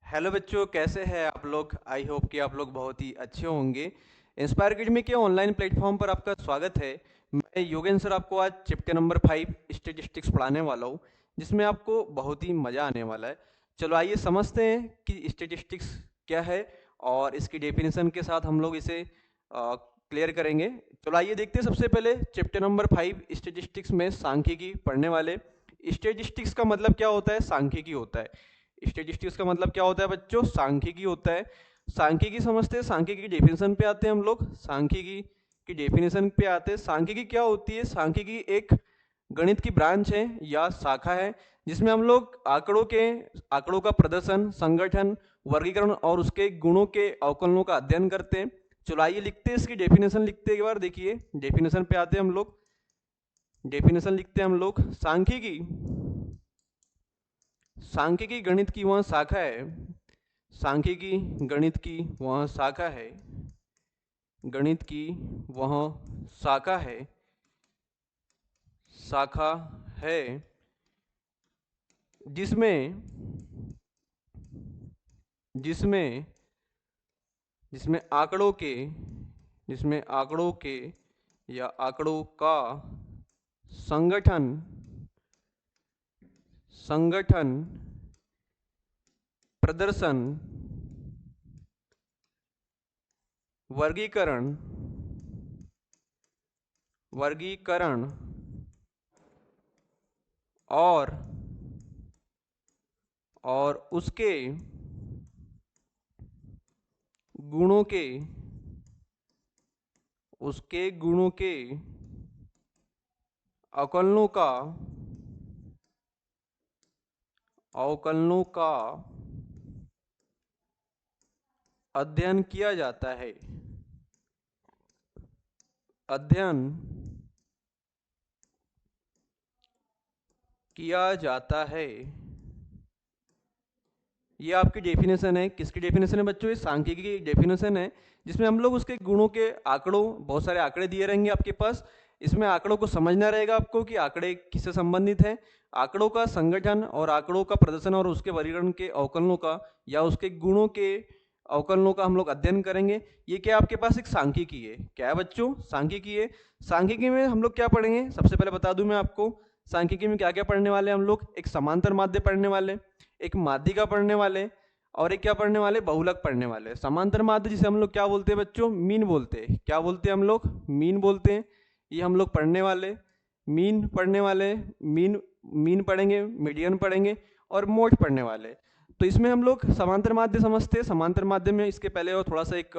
Hello बच्चों, कैसे हैं आप लोग। आई होप कि आप लोग बहुत ही अच्छे होंगे। इंस्पायर अकेडमी के ऑनलाइन प्लेटफॉर्म पर आपका स्वागत है। मैं योगेंद्र सर आपको आज चैप्टर नंबर 5 स्टैटिस्टिक्स पढ़ाने वाला हूँ, जिसमें आपको बहुत ही मज़ा आने वाला है। चलो आइए समझते हैं कि स्टैटिस्टिक्स क्या है और इसकी डेफिनेशन के साथ हम लोग इसे क्लियर करेंगे। चलो आइए देखते हैं। सबसे पहले चैप्टर नंबर 5 स्टैटिस्टिक्स में सांख्यिकी पढ़ने वाले। स्टैटिस्टिक्स का मतलब क्या होता है? सांख्यिकी होता है। स्टेटिस्टिक्स का मतलब क्या होता है बच्चों? सांख्यिकी होता है। सांख्यिकी समझते हैं। सांख्यिकी की डेफिनेशन पे आते हैं हम लोग। सांख्यिकी की डेफिनेशन पे आते हैं। सांख्यिकी क्या होती है? सांख्यिकी एक गणित की ब्रांच है या शाखा है, जिसमें हम लोग आंकड़ों का प्रदर्शन, संगठन, वर्गीकरण और उसके गुणों के अवकलनों का अध्ययन करते हैं। चलो आइए लिखते हैं, इसकी डेफिनेशन लिखते हैं। एक बार देखिए, डेफिनेशन पे आते हैं हम लोग। डेफिनेशन लिखते हैं हम लोग। सांख्यिकी सांख्यिकी गणित की वह शाखा है। सांख्यिकी गणित की वह शाखा है। गणित की वह शाखा है। शाखा है जिसमें जिसमें जिसमें आंकड़ों के जिसमें आंकड़ों के या आंकड़ों का संगठन संगठन प्रदर्शन, वर्गीकरण वर्गीकरण और उसके गुणों के अवकलनों का अवकलनों का अध्ययन किया जाता है। अध्ययन किया जाता है। ये आपकी डेफिनेशन है। किसकी डेफिनेशन है बच्चों? ये सांख्यिकी की डेफिनेशन है, जिसमें हम लोग उसके गुणों के आंकड़ों, बहुत सारे आंकड़े दिए रहेंगे आपके पास। इसमें आंकड़ों को समझना रहेगा आपको कि आंकड़े किससे संबंधित हैं। आंकड़ों का संगठन और आंकड़ों का प्रदर्शन और उसके वर्गीकरण के अवकलनों का या उसके गुणों के अवकलनों का हम लोग अध्ययन करेंगे। ये क्या आपके पास एक सांख्यिकी है। क्या है बच्चों? सांख्यिकी है। सांख्यिकी में हम लोग क्या पढ़ेंगे? सबसे पहले बता दूं मैं आपको, सांख्यिकी में क्या क्या पढ़ने वाले हम लोग। एक समांतर माध्य पढ़ने वाले, एक माध्यिका पढ़ने वाले, और एक क्या पढ़ने वाले? बहुलक पढ़ने वाले। समांतर माध्य जिसे हम लोग क्या बोलते हैं बच्चों? मीन बोलते हैं। क्या बोलते हैं हम लोग? मीन बोलते हैं। ये हम लोग पढ़ने वाले। मीन पढ़ने वाले। मीन मीन पढ़ेंगे, मीडियन पढ़ेंगे और मोड पढ़ने वाले। तो इसमें हम लोग समांतर माध्य समझते हैं। समांतर माध्य में इसके पहले और थोड़ा सा एक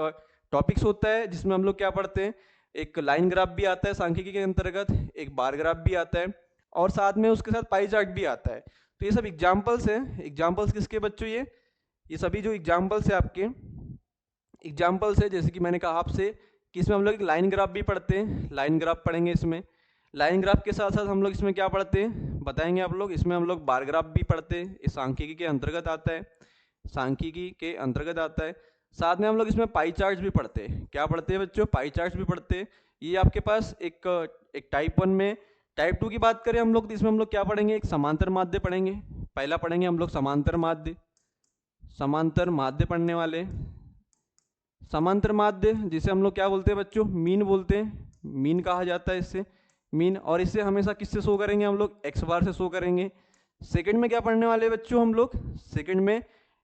टॉपिक्स होता है, जिसमें हम लोग क्या पढ़ते हैं? एक लाइन ग्राफ भी आता है सांख्यिकी के अंतर्गत, एक बार ग्राफ भी आता है, और साथ में उसके साथ पाई चार्ट भी आता है। तो ये सब एग्जाम्पल्स हैं। एग्जाम्पल्स किसके बच्चों? ये सभी जो एग्जाम्पल्स है आपके, एग्जाम्पल्स है, जैसे कि मैंने कहा आपसे कि इसमें हम लोग एक लाइन ग्राफ भी पढ़ते हैं। लाइन ग्राफ पढ़ेंगे इसमें। लाइन ग्राफ के साथ साथ हम लोग इसमें क्या पढ़ते हैं बताएंगे आप लोग। इसमें हम लोग बार ग्राफ भी पढ़ते हैं। इस सांख्यिकी के अंतर्गत आता है। सांख्यिकी के अंतर्गत आता है। साथ में हम लोग इसमें पाई चार्ट भी पढ़ते हैं। क्या पढ़ते हैं बच्चों? पाई चार्ट भी पढ़ते हैं। ये आपके पास एक एक टाइप 1 में। टाइप 2 की बात करें हम लोग, तो इसमें हम लोग क्या पढ़ेंगे? एक समांतर माध्य पढ़ेंगे। पहला पढ़ेंगे हम लोग समांतर माध्य। समांतर माध्य पढ़ने वाले। समांतर माध्य जिसे हम लोग क्या बोलते हैं बच्चों? मीन बोलते हैं। मीन कहा जाता है इससे, मीन। और इससे हमेशा किससे शो करेंगे हम लोग? एक्स बार से शो करेंगे। सेकंड में क्या पढ़ने वाले बच्चों हम लोग? सेकंड में,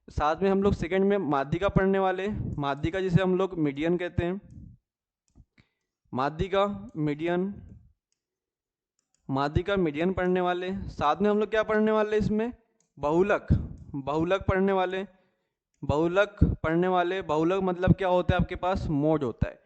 साथ में हम लोग सेकंड में माध्यिका पढ़ने वाले। माध्यिका जिसे हम लोग मीडियन कहते हैं। माध्यिका मीडियन। माध्यिका मीडियन पढ़ने वाले। साथ में हम लोग क्या पढ़ने वाले इसमें? बहुलक। बहुलक पढ़ने वाले। बहुलक पढ़ने वाले। बहुलक मतलब क्या होता है आपके पास? मोड होता है।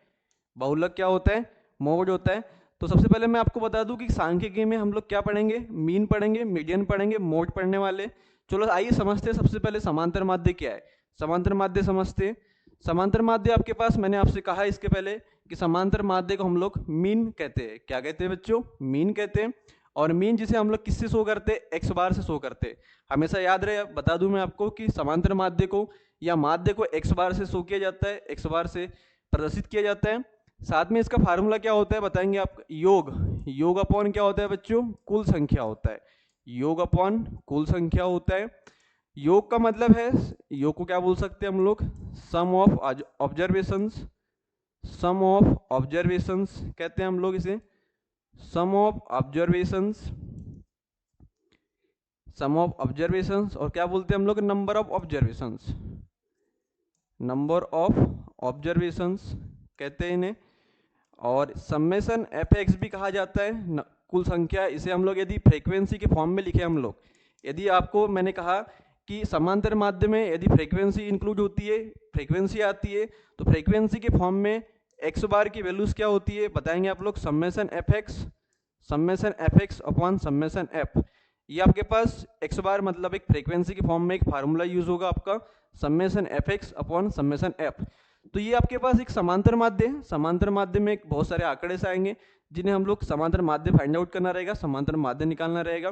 बहुलक क्या होता है? मोड होता है। तो सबसे पहले मैं आपको बता दूं कि सांख्यिकी में हम लोग क्या पढ़ेंगे? मीन पढ़ेंगे, मीडियन पढ़ेंगे, मोड पढ़ने वाले। चलो आइए समझते हैं सबसे पहले समांतर माध्य क्या है। समांतर माध्य समझते हैं। समांतर माध्य आपके पास, मैंने आपसे कहा इसके पहले कि समांतर माध्य को हम लोग मीन कहते हैं। क्या कहते हैं बच्चों? मीन कहते हैं। और मीन जिसे हम लोग किससे शो करते हैं? एक्स बार से शो करते हैं। हमेशा याद रहे, बता दूं मैं आपको कि समांतर माध्य को या माध्य को एक्स बार से शो किया जाता है, एक्स बार से प्रदर्शित किया जाता है। साथ में इसका फार्मूला क्या होता है बताएंगे आप? योग। योग अपॉन क्या होता है बच्चों? कुल संख्या होता है। योग अपॉन कुल संख्या होता है। योग का मतलब है, योग को क्या बोल सकते हैं हम लोग, some of observations, some of observations कहते हैं हम लोग इसे, some of observations, some of observations. और क्या बोलते हैं हम लोग, number of observations, number of observations कहते हैं इन्हें। और समेशन एफ एक्स भी कहा जाता है, कुल संख्या। इसे हम लोग यदि फ्रीक्वेंसी के फॉर्म में लिखे हम लोग, यदि आपको मैंने कहा कि समांतर माध्यम में यदि फ्रीक्वेंसी इंक्लूड होती है, फ्रीक्वेंसी आती है, तो फ्रीक्वेंसी के फॉर्म में एक्स बार की वैल्यूज क्या होती है बताएंगे आप लोग, summation F x, summation F x upon summation F. ये आपके पास एक्स बार मतलब एक फ्रीक्वेंसी के फॉर्म में एक फार्मूला यूज होगा आपका, summation F x upon summation F. तो ये आपके पास एक समांतर माध्य है, समांतर माध्य में बहुत सारे आंकड़े से आएंगे जिन्हें हम लोग समांतर माध्य फाइंड आउट करना रहेगा, समांतर माध्य निकालना रहेगा।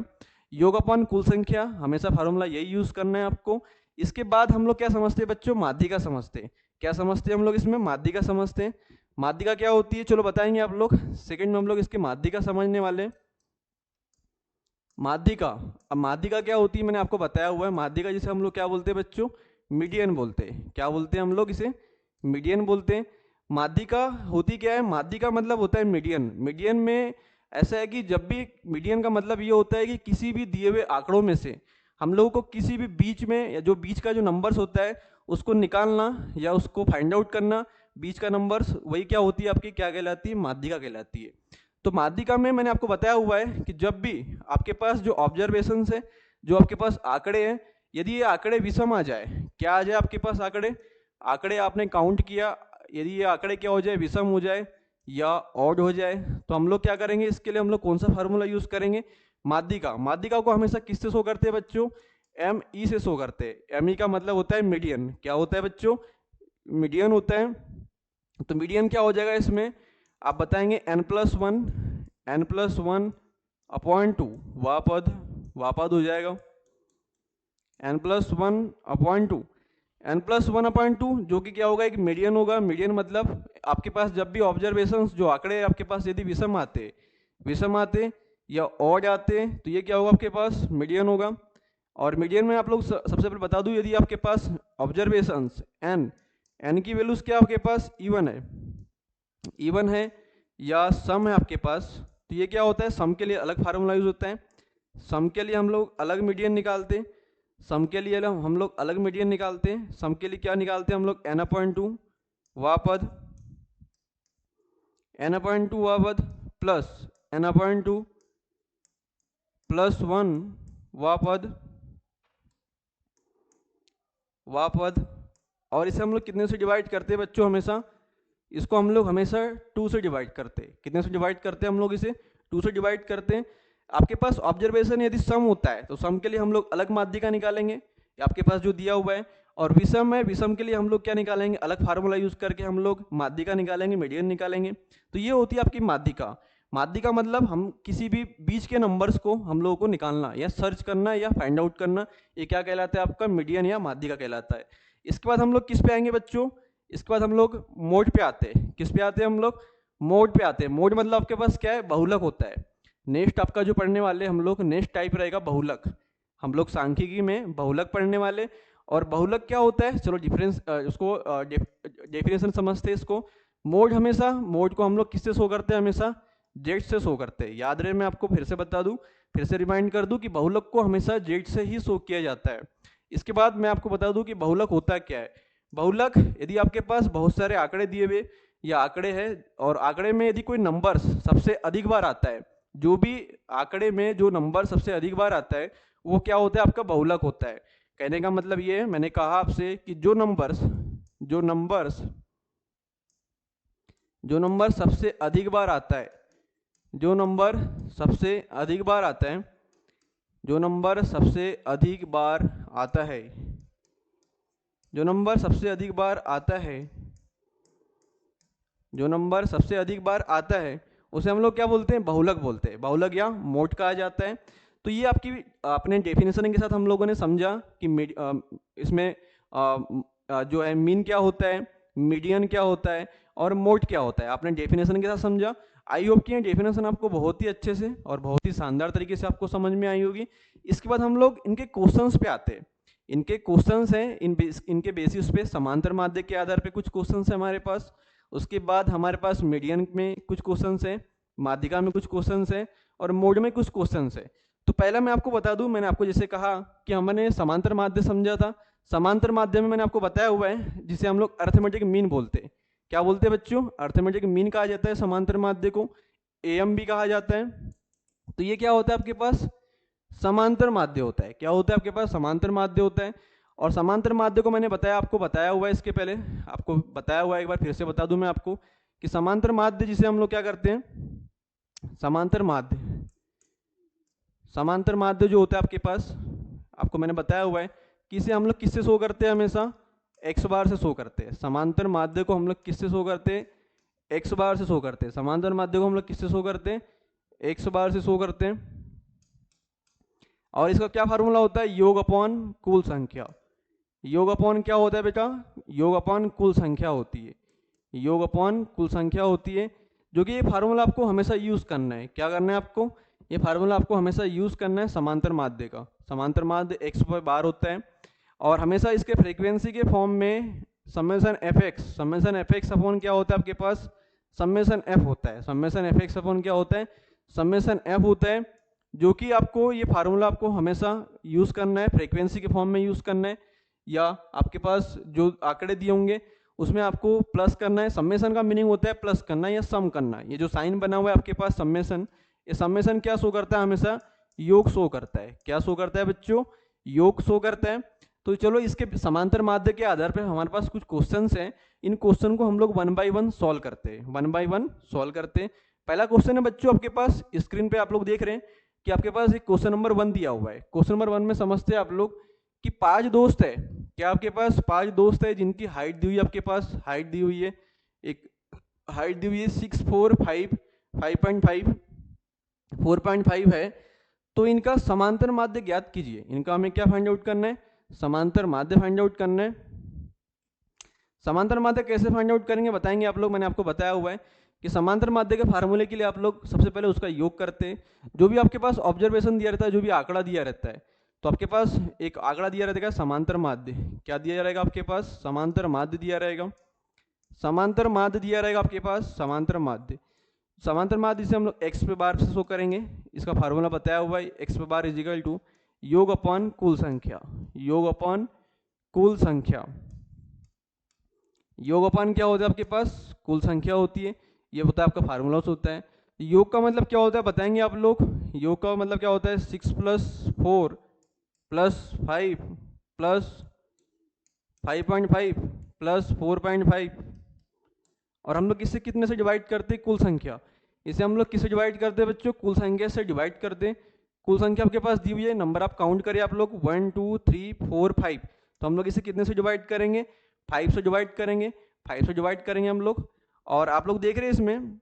योग अपॉन कुल संख्या, हमेशा फार्मूला यही यूज करना है आपको। इसके बाद हम लोग क्या समझते हैं बच्चों, माध्यिका समझते हैं। क्या समझते हैं हम लोग इसमें, माध्यिका समझते हैं। माध्यिका क्या होती है चलो बताएंगे आप लोग, सेकंड में हम लोग इसके माध्यिका समझने वाले। माध्यिका, अब माध्यिका क्या होती है मैंने आपको बताया हुआ है। माध्यिका जिसे हम लोग क्या बोलते हैं बच्चों, मीडियन बोलते हैं। क्या बोलते हैं हम लोग इसे, मीडियन बोलते हैं। माध्यिका होती क्या है, माध्यिका मतलब होता है मीडियन। मीडियन में ऐसा है कि जब भी, मीडियन का मतलब ये होता है कि किसी भी दिए हुए आंकड़ों में से हम लोगों को किसी भी बीच में, या जो बीच का जो नंबर्स होता है उसको निकालना या उसको फाइंड आउट करना, बीच का नंबर्स, वही क्या होती है आपकी, क्या कहलाती है, माध्यिका कहलाती है। तो माध्यिका में मैंने आपको बताया हुआ है कि जब भी आपके पास जो ऑब्जर्वेशन है, जो आपके पास आंकड़े हैं, यदि ये आंकड़े विषम आ जाए, क्या आ जाए आपके पास आंकड़े, आंकड़े आपने काउंट किया, यदि ये आंकड़े क्या हो जाए, विषम हो जाए या ऑड हो जाए, तो हम लोग क्या करेंगे, इसके लिए हम लोग कौन सा फार्मूला यूज करेंगे, माध्यिका। माध्यिका को हमेशा किससे शो करते हैं बच्चों, एम ई से शो करते हैं। एम ई का मतलब होता है मीडियन। क्या होता है बच्चों, मीडियन होता है। तो मीडियन क्या हो जाएगा इसमें, आप बताएंगे n+1, n+1 अपॉइंट 2, वापद हो जाएगा, n+1 अपॉइंट 2, n+1 अपॉइंट 2 जो कि क्या होगा, एक मीडियन होगा। मीडियन मतलब आपके पास जब भी ऑब्जर्वेशंस, जो आंकड़े आपके पास यदि विषम आते या ऑड आते, तो ये क्या होगा आपके पास, मीडियन होगा। और मीडियन में आप लोग सबसे पहले बता दूं, यदि आपके पास ऑब्जर्वेशंस n की वैल्यूज क्या आपके पास, इवन है या सम है आपके पास, तो ये क्या होता है, सम के लिए अलग फार्मूला यूज होता है। सम के लिए हम लोग अलग मीडियन निकालते हैं, सम के लिए हम लोग अलग मीडियन निकालते हैं। सम के लिए क्या निकालते हैं हम लोग, n/2 वापद, n/2 वापद प्लस n/2 +1 वापद। और इसे हम लोग कितने से डिवाइड करते हैं बच्चों, हमेशा इसको हम लोग हमेशा 2 से डिवाइड करते हैं। कितने से डिवाइड करते हैं हम लोग इसे, 2 से डिवाइड करते हैं। आपके पास ऑब्जर्वेशन यदि सम होता है तो सम के लिए हम लोग अलग माध्यिका निकालेंगे, आपके पास जो दिया हुआ है। और विषम है, विषम के लिए हम लोग क्या निकालेंगे, अलग फार्मूला यूज करके हम लोग माध्यिका निकालेंगे, मीडियन निकालेंगे। तो ये होती है आपकी माध्यिका। माध्यिका मतलब हम किसी भी बीच के नंबर्स को हम लोगों को निकालना या सर्च करना या फाइंड आउट करना, ये क्या कहलाता है आपका, मीडियन या माध्यिका कहलाता है। इसके बाद हम लोग किस पे आएंगे बच्चों, इसके बाद हम लोग मोड पे आते हैं। किस पे आते हैं हम लोग, मोड पे आते हैं। मोड मतलब आपके पास क्या है, बहुलक होता है। नेक्स्ट आपका जो पढ़ने वाले हम लोग, नेक्स्ट टाइप रहेगा बहुलक। हम लोग सांख्यिकी में बहुलक पढ़ने वाले। और बहुलक क्या होता है, चलो डिफरेंस उसको डेफिनेशन समझते हैं इसको। मोड हमेशा, मोड को हम लोग किससे शो करते हैं, हमेशा जेड से शो करते हैं। याद रहे, मैं आपको फिर से बता दूं, फिर से रिमाइंड कर दूं कि बहुलक को हमेशा जेड से ही शो किया जाता है। इसके बाद मैं आपको बता दूं कि बहुलक होता क्या है। बहुलक, यदि आपके पास बहुत सारे आंकड़े दिए हुए या आंकड़े हैं, और आंकड़े में यदि कोई नंबर सबसे अधिक बार आता है, जो भी आंकड़े में जो नंबर सबसे अधिक बार आता है वो क्या होता है, आपका बहुलक होता है। कहने का मतलब ये है, मैंने कहा आपसे कि जो नंबर सबसे अधिक बार आता है, जो नंबर सबसे अधिक बार आता है, जो नंबर सबसे अधिक बार आता है, जो नंबर सबसे अधिक बार आता है, जो नंबर सबसे अधिक बार आता है उसे हम लोग क्या बोलते हैं, बहुलक बोलते हैं। बहुलक या मोड कहा जाता है। तो ये आपकी अपने डेफिनेशन के साथ हम लोगों ने समझा कि इसमें जो है मीन क्या होता है, मीडियन क्या होता है और मोड क्या होता है, आपने डेफिनेशन के साथ समझा। आई होप कि ये डेफिनेशन आपको बहुत ही अच्छे से और बहुत ही शानदार तरीके से आपको समझ में आई होगी। इसके बाद हम लोग इनके क्वेश्चंस पे आते हैं। इनके क्वेश्चंस हैं, इनके बेसिस पे समांतर माध्य के आधार पे कुछ क्वेश्चंस हैं हमारे पास। उसके बाद हमारे पास मीडियन में कुछ क्वेश्चंस हैं, माध्यिका में कुछ क्वेश्चंस हैं और मोड में कुछ क्वेश्चंस हैं। तो पहला मैं आपको बता दूं, मैंने आपको जैसे कहा कि हमने समांतर माध्य समझा था। समांतर माध्य में मैंने आपको बताया हुआ है जिसे हम लोग अर्थमेटिक मीन बोलते हैं। क्या बोलते हैं बच्चों? अर्थमेटिक मीन कहा जाता है समांतर माध्य को, एएम भी कहा जाता है। तो ये क्या होता है आपके पास? समांतर माध्य होता है। क्या होता है आपके पास? समांतर माध्य होता है। और समांतर माध्य को मैंने बताया, आपको बताया हुआ है इसके पहले, आपको बताया हुआ है, एक बार फिर से बता दूं मैं आपको कि समांतर माध्य जिसे हम लोग क्या करते हैं, समांतर माध्य जो होता है आपके पास, आपको मैंने बताया हुआ है कि इसे हम लोग किससे शो करते हैं? हमेशा एक्स बार से शो करते हैं। समांतर माध्य को हम लोग किससे शो करते हैं? एक्स बार से शो करते हैं। समांतर माध्य को हम लोग किससे शो करते हैं? एक्स बार से शो करते हैं। और इसका क्या फार्मूला होता है? योग अपॉन कुल संख्या। योग अपॉन क्या होता है बेटा? योग अपॉन कुल संख्या होती है। योग अपॉन कुल संख्या होती है, जो कि ये फार्मूला आपको हमेशा यूज करना है। क्या करना है आपको? ये फार्मूला आपको हमेशा यूज करना है समांतर माध्य का। समांतर माध्य एक्स बार होता है और हमेशा इसके फ्रीक्वेंसी के फॉर्म में समेशन एफ एक्स अपॉन क्या होता है आपके पास? समेशन एफ होता है। समेशन एफ एक्स अपॉन क्या होता है? समेशन एफ होता है, जो कि आपको ये फार्मूला आपको हमेशा यूज करना है, फ्रीक्वेंसी के फॉर्म में यूज करना है, या आपके पास जो आंकड़े दिए होंगे उसमें आपको प्लस करना है। समेशन का मीनिंग होता है प्लस करना या सम करना। ये जो साइन बना हुआ है आपके पास समेशन, ये समेशन क्या शो करता है? हमेशा योग शो करता है। क्या शो करता है बच्चों? योग शो करता है। तो चलो इसके समांतर माध्य के आधार पर हमारे पास कुछ क्वेश्चंस हैं। इन क्वेश्चन को हम लोग 1 बाय 1 सॉल्व करते हैं। 1 बाय 1 सॉल्व करते हैं। पहला क्वेश्चन है बच्चों आपके पास स्क्रीन पे आप लोग देख रहे हैं कि आपके पास एक क्वेश्चन नंबर 1 दिया हुआ है। क्वेश्चन नंबर 1 में समझते हैं आप लोग कि 5 दोस्त है। क्या आपके पास 5 दोस्त है जिनकी हाइट दी हुई है? आपके पास हाइट दी हुई है, एक हाइट दी हुई है 6 4 5 5.5 4.5 है। तो इनका समांतर माध्य ज्ञात कीजिए। इनका हमें क्या फाइंड आउट करना है? समांतर माध्य फाइंड आउट करना है। समांतर माध्य कैसे फाइंड आउट करेंगे बताएंगे आप लोग। मैंने आपको बताया हुआ है कि समांतर माध्य के फार्मूले के लिए आप लोग सबसे पहले उसका योग करते हैं। जो भी आपके पास ऑब्जर्वेशन दिया रहता है, जो भी आंकड़ा दिया रहता है, तो आपके पास एक आंकड़ा दिया रहेगा समांतर माध्य। क्या दिया रहेगा आपके पास? समांतर माध्य दिया रहेगा। समांतर माध्य दिया रहेगा आपके पास, समांतर माध्य। समांतर माध्य जिसे हम लोग एक्स पे बार से शो करेंगे। इसका फार्मूला बताया हुआ है, एक्स पे बार इज इक्वल टू योग अपॉन कुल संख्या। योग अपॉन कुल संख्या। योग अपॉन क्या होता है आपके पास? कुल संख्या होती है। ये होता है आपका फार्मूला होता है। योग का मतलब क्या होता है बताएंगे आप लोग। योग का मतलब क्या होता है? 6 + 4 + 5 + 5.5 + 4.5। और हम लोग किससे कितने से डिवाइड करते हैं? कुल संख्या। इसे हम लोग किससे डिवाइड करते हैं बच्चों? कुल संख्या से डिवाइड करते हैं। कुल संख्या आपके पास दी हुई है, नंबर आप काउंट करिए आप लोग 1 2 3 4 5। तो हम लोग इसे कितने से डिवाइड करेंगे? 5 से डिवाइड करेंगे। 5 से डिवाइड करेंगे हम लोग। और आप लोग देख रहे हैं इसमें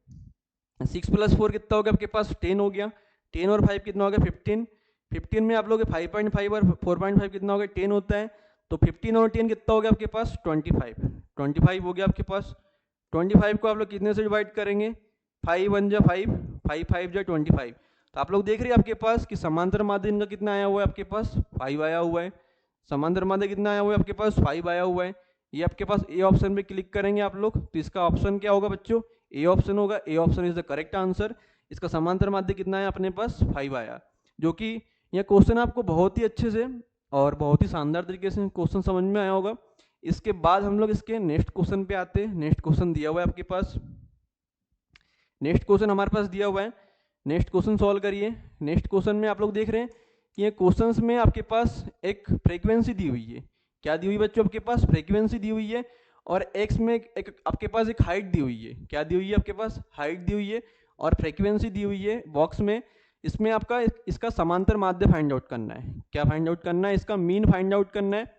6 + 4 कितना हो गया आपके पास? 10 हो गया। 10 और 5 कितना हो गया? 15। 15 में आप लोग 5.5 और 4.5 कितना हो गया? 10 होता है। तो 15 और 10 कितना हो गया आपके पास? 25। 25 हो गया आपके पास। 25 को आप लोग कितने से डिवाइड करेंगे? 5 1 जा 5, 5 5 जा 25। तो आप लोग देख रहे हैं आपके पास कि समांतर माध्य इनका कितना आया हुआ है आपके पास? 5 आया हुआ है। समांतर माध्य कितना आया हुआ है आपके पास? 5 आया हुआ है। ये आपके पास ए ऑप्शन पे क्लिक करेंगे आप लोग, तो इसका ऑप्शन क्या होगा बच्चों? ए ऑप्शन होगा। A option is the correct answer. इसका समांतर माध्य कितना है अपने पास? 5 आया। जो कि यह क्वेश्चन आपको बहुत ही अच्छे से और बहुत ही शानदार तरीके से क्वेश्चन समझ में आया होगा। इसके बाद हम लोग इसके नेक्स्ट क्वेश्चन पे आते हैं। नेक्स्ट क्वेश्चन दिया हुआ है आपके पास। नेक्स्ट क्वेश्चन हमारे पास दिया हुआ है। नेक्स्ट क्वेश्चन सॉल्व करिए। नेक्स्ट क्वेश्चन में आप लोग देख रहे हैं कि ये क्वेश्चंस में आपके पास एक फ्रीक्वेंसी दी हुई है। क्या दी हुई बच्चों? आपके पास फ्रीक्वेंसी दी हुई है और एक्स में एक आपके पास एक हाइट दी हुई है। क्या दी हुई है आपके पास? हाइट दी हुई है और फ्रीक्वेंसी दी हुई है बॉक्स में। इसमें आपका इसका समांतर माध्य फाइंड आउट करना है। क्या फाइंड आउट करना है? इसका मीन फाइंड आउट करना है।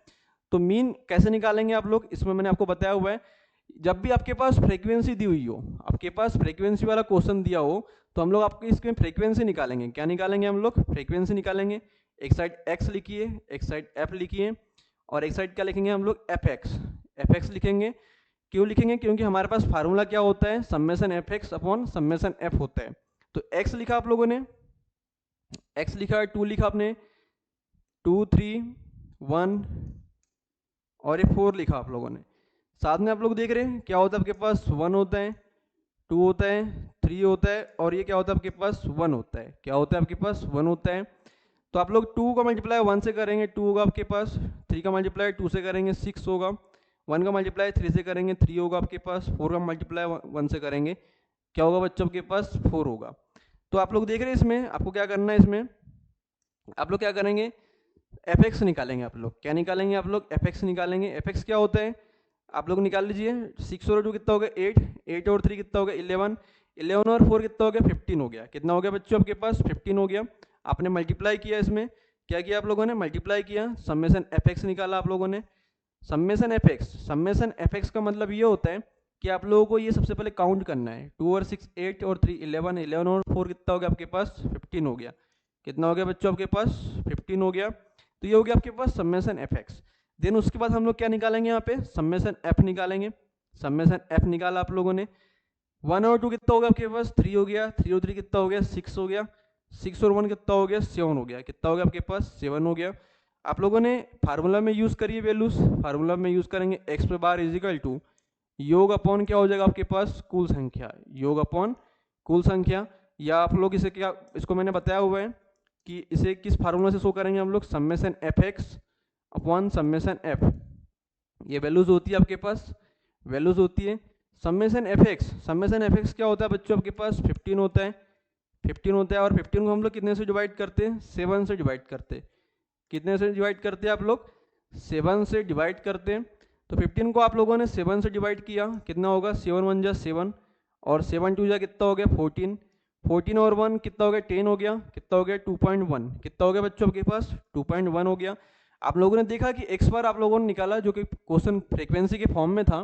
तो मीन कैसे निकालेंगे आप लोग? इसमें मैंने आपको बताया हुआ है, जब भी आपके पास फ्रीक्वेंसी दी हुई हो, आपके पास फ्रीक्वेंसी वाला क्वेश्चन दिया हो, तो हम लोग आपके इसमें फ्रीक्वेंसी निकालेंगे। क्या निकालेंगे हम लोग? फ्रीक्वेंसी निकालेंगे। एक साइड एक्स लिखिए, एक साइड एफ लिखिए और एक साइड क्या लिखेंगे हम लोग? एफ एक्स लिखेंगे। क्यों लिखेंगे? क्योंकि हमारे पास फार्मूला क्या होता है? Summation F x upon summation F होता है। तो एक्स लिखा आप लोगों ने, एक्स लिखा, 2 लिखा आपने, 2 3 1 और ये 4 लिखा आप लोगों ने। साथ में आप लोग देख रहे हैं क्या होता है आपके पास 1 होता है, 2 होता है, 3 होता है और ये क्या होता है आपके पास 1 होता है। क्या होता है आपके पास 1 होता है। तो आप लोग 2 का मल्टीप्लाई 1 से करेंगे 2 होगा आपके पास, 3 का मल्टीप्लाई 2 से करेंगे 6 होगा, 1 का मल्टीप्लाई 3 से करेंगे 3 होगा आपके पास, 4 का मल्टीप्लाई 1 से करेंगे क्या होगा बच्चों आपके पास 4 होगा। तो आप लोग देख रहे हैं इसमें आपको क्या करना है, इसमें आप लोग क्या करेंगे एफ एक्स निकालेंगे। आप लोग क्या निकालेंगे, आप लोग एफ एक्स निकालेंगे। एफ एक्स क्या होता है आप लोग निकाल लीजिए। 6 और 2 कितना हो गया 8, 8 और 3 कितना हो गया 11, 11 और 4 कितना हो गया 15 हो गया। कितना हो गया बच्चों आपके पास 15 हो गया। आपने मल्टीप्लाई किया, इसमें क्या किया आप लोगों ने मल्टीप्लाई किया, समेशन एफ एक्स निकाला आप लोगों ने। Summation F x, summation F x का मतलब ये होता है कि आप लोगों को ये सबसे पहले काउंट करना है। 2 और 6 8 और 3 11, 11 और 4 कितना हो गया आपके पास 15 हो गया। कितना हो गया बच्चों आपके पास 15 हो गया। तो ये हो गया आपके पास समेशन एफ एक्स। देन उसके बाद हम लोग क्या निकालेंगे यहाँ पे समेशन एफ निकालेंगे। समेशन एफ निकाला आप लोगों ने। 1 और 2 कितना हो गया आपके पास 3 हो गया, 3 और 3 कितना हो गया 6 हो गया, 6 और 1 कितना हो गया 7 हो गया। कितना हो गया आपके पास 7 हो गया। आप लोगों ने फार्मूला में यूज करिए वैल्यूज। फार्मूला में यूज करेंगे एक्स पे बार इज इक्वल टू योग अपॉन क्या हो जाएगा आपके पास कुल संख्या, योग अपॉन कुल संख्या। या आप लोग इसे क्या, इसको मैंने बताया हुआ है कि इसे किस फार्मूला से शो करेंगे हम लोग, summation F x upon summation F. ये वैल्यूज होती है आपके पास, वैल्यूज होती है summation F x. Summation F x क्या होता है बच्चों आपके पास 15 होता है, 15 होता है। और 15 को हम लोग कितने से डिवाइड करते हैं 7 से डिवाइड करते हैं। कितने से डिवाइड करते हैं आप लोग 7 से डिवाइड करते हैं। तो 15 को आप लोगों ने 7 से डिवाइड किया कितना होगा 7 1 जा 7 और 7 2 जा कितना हो गया 14, 14 और 1 कितना हो गया 10 हो गया। कितना हो गया 2.1, कितना हो गया बच्चों आपके पास 2.1 हो गया। आप लोगों ने देखा कि एक्स बार आप लोगों ने निकाला जो कि क्वेश्चन फ्रीक्वेंसी के फॉर्म में था।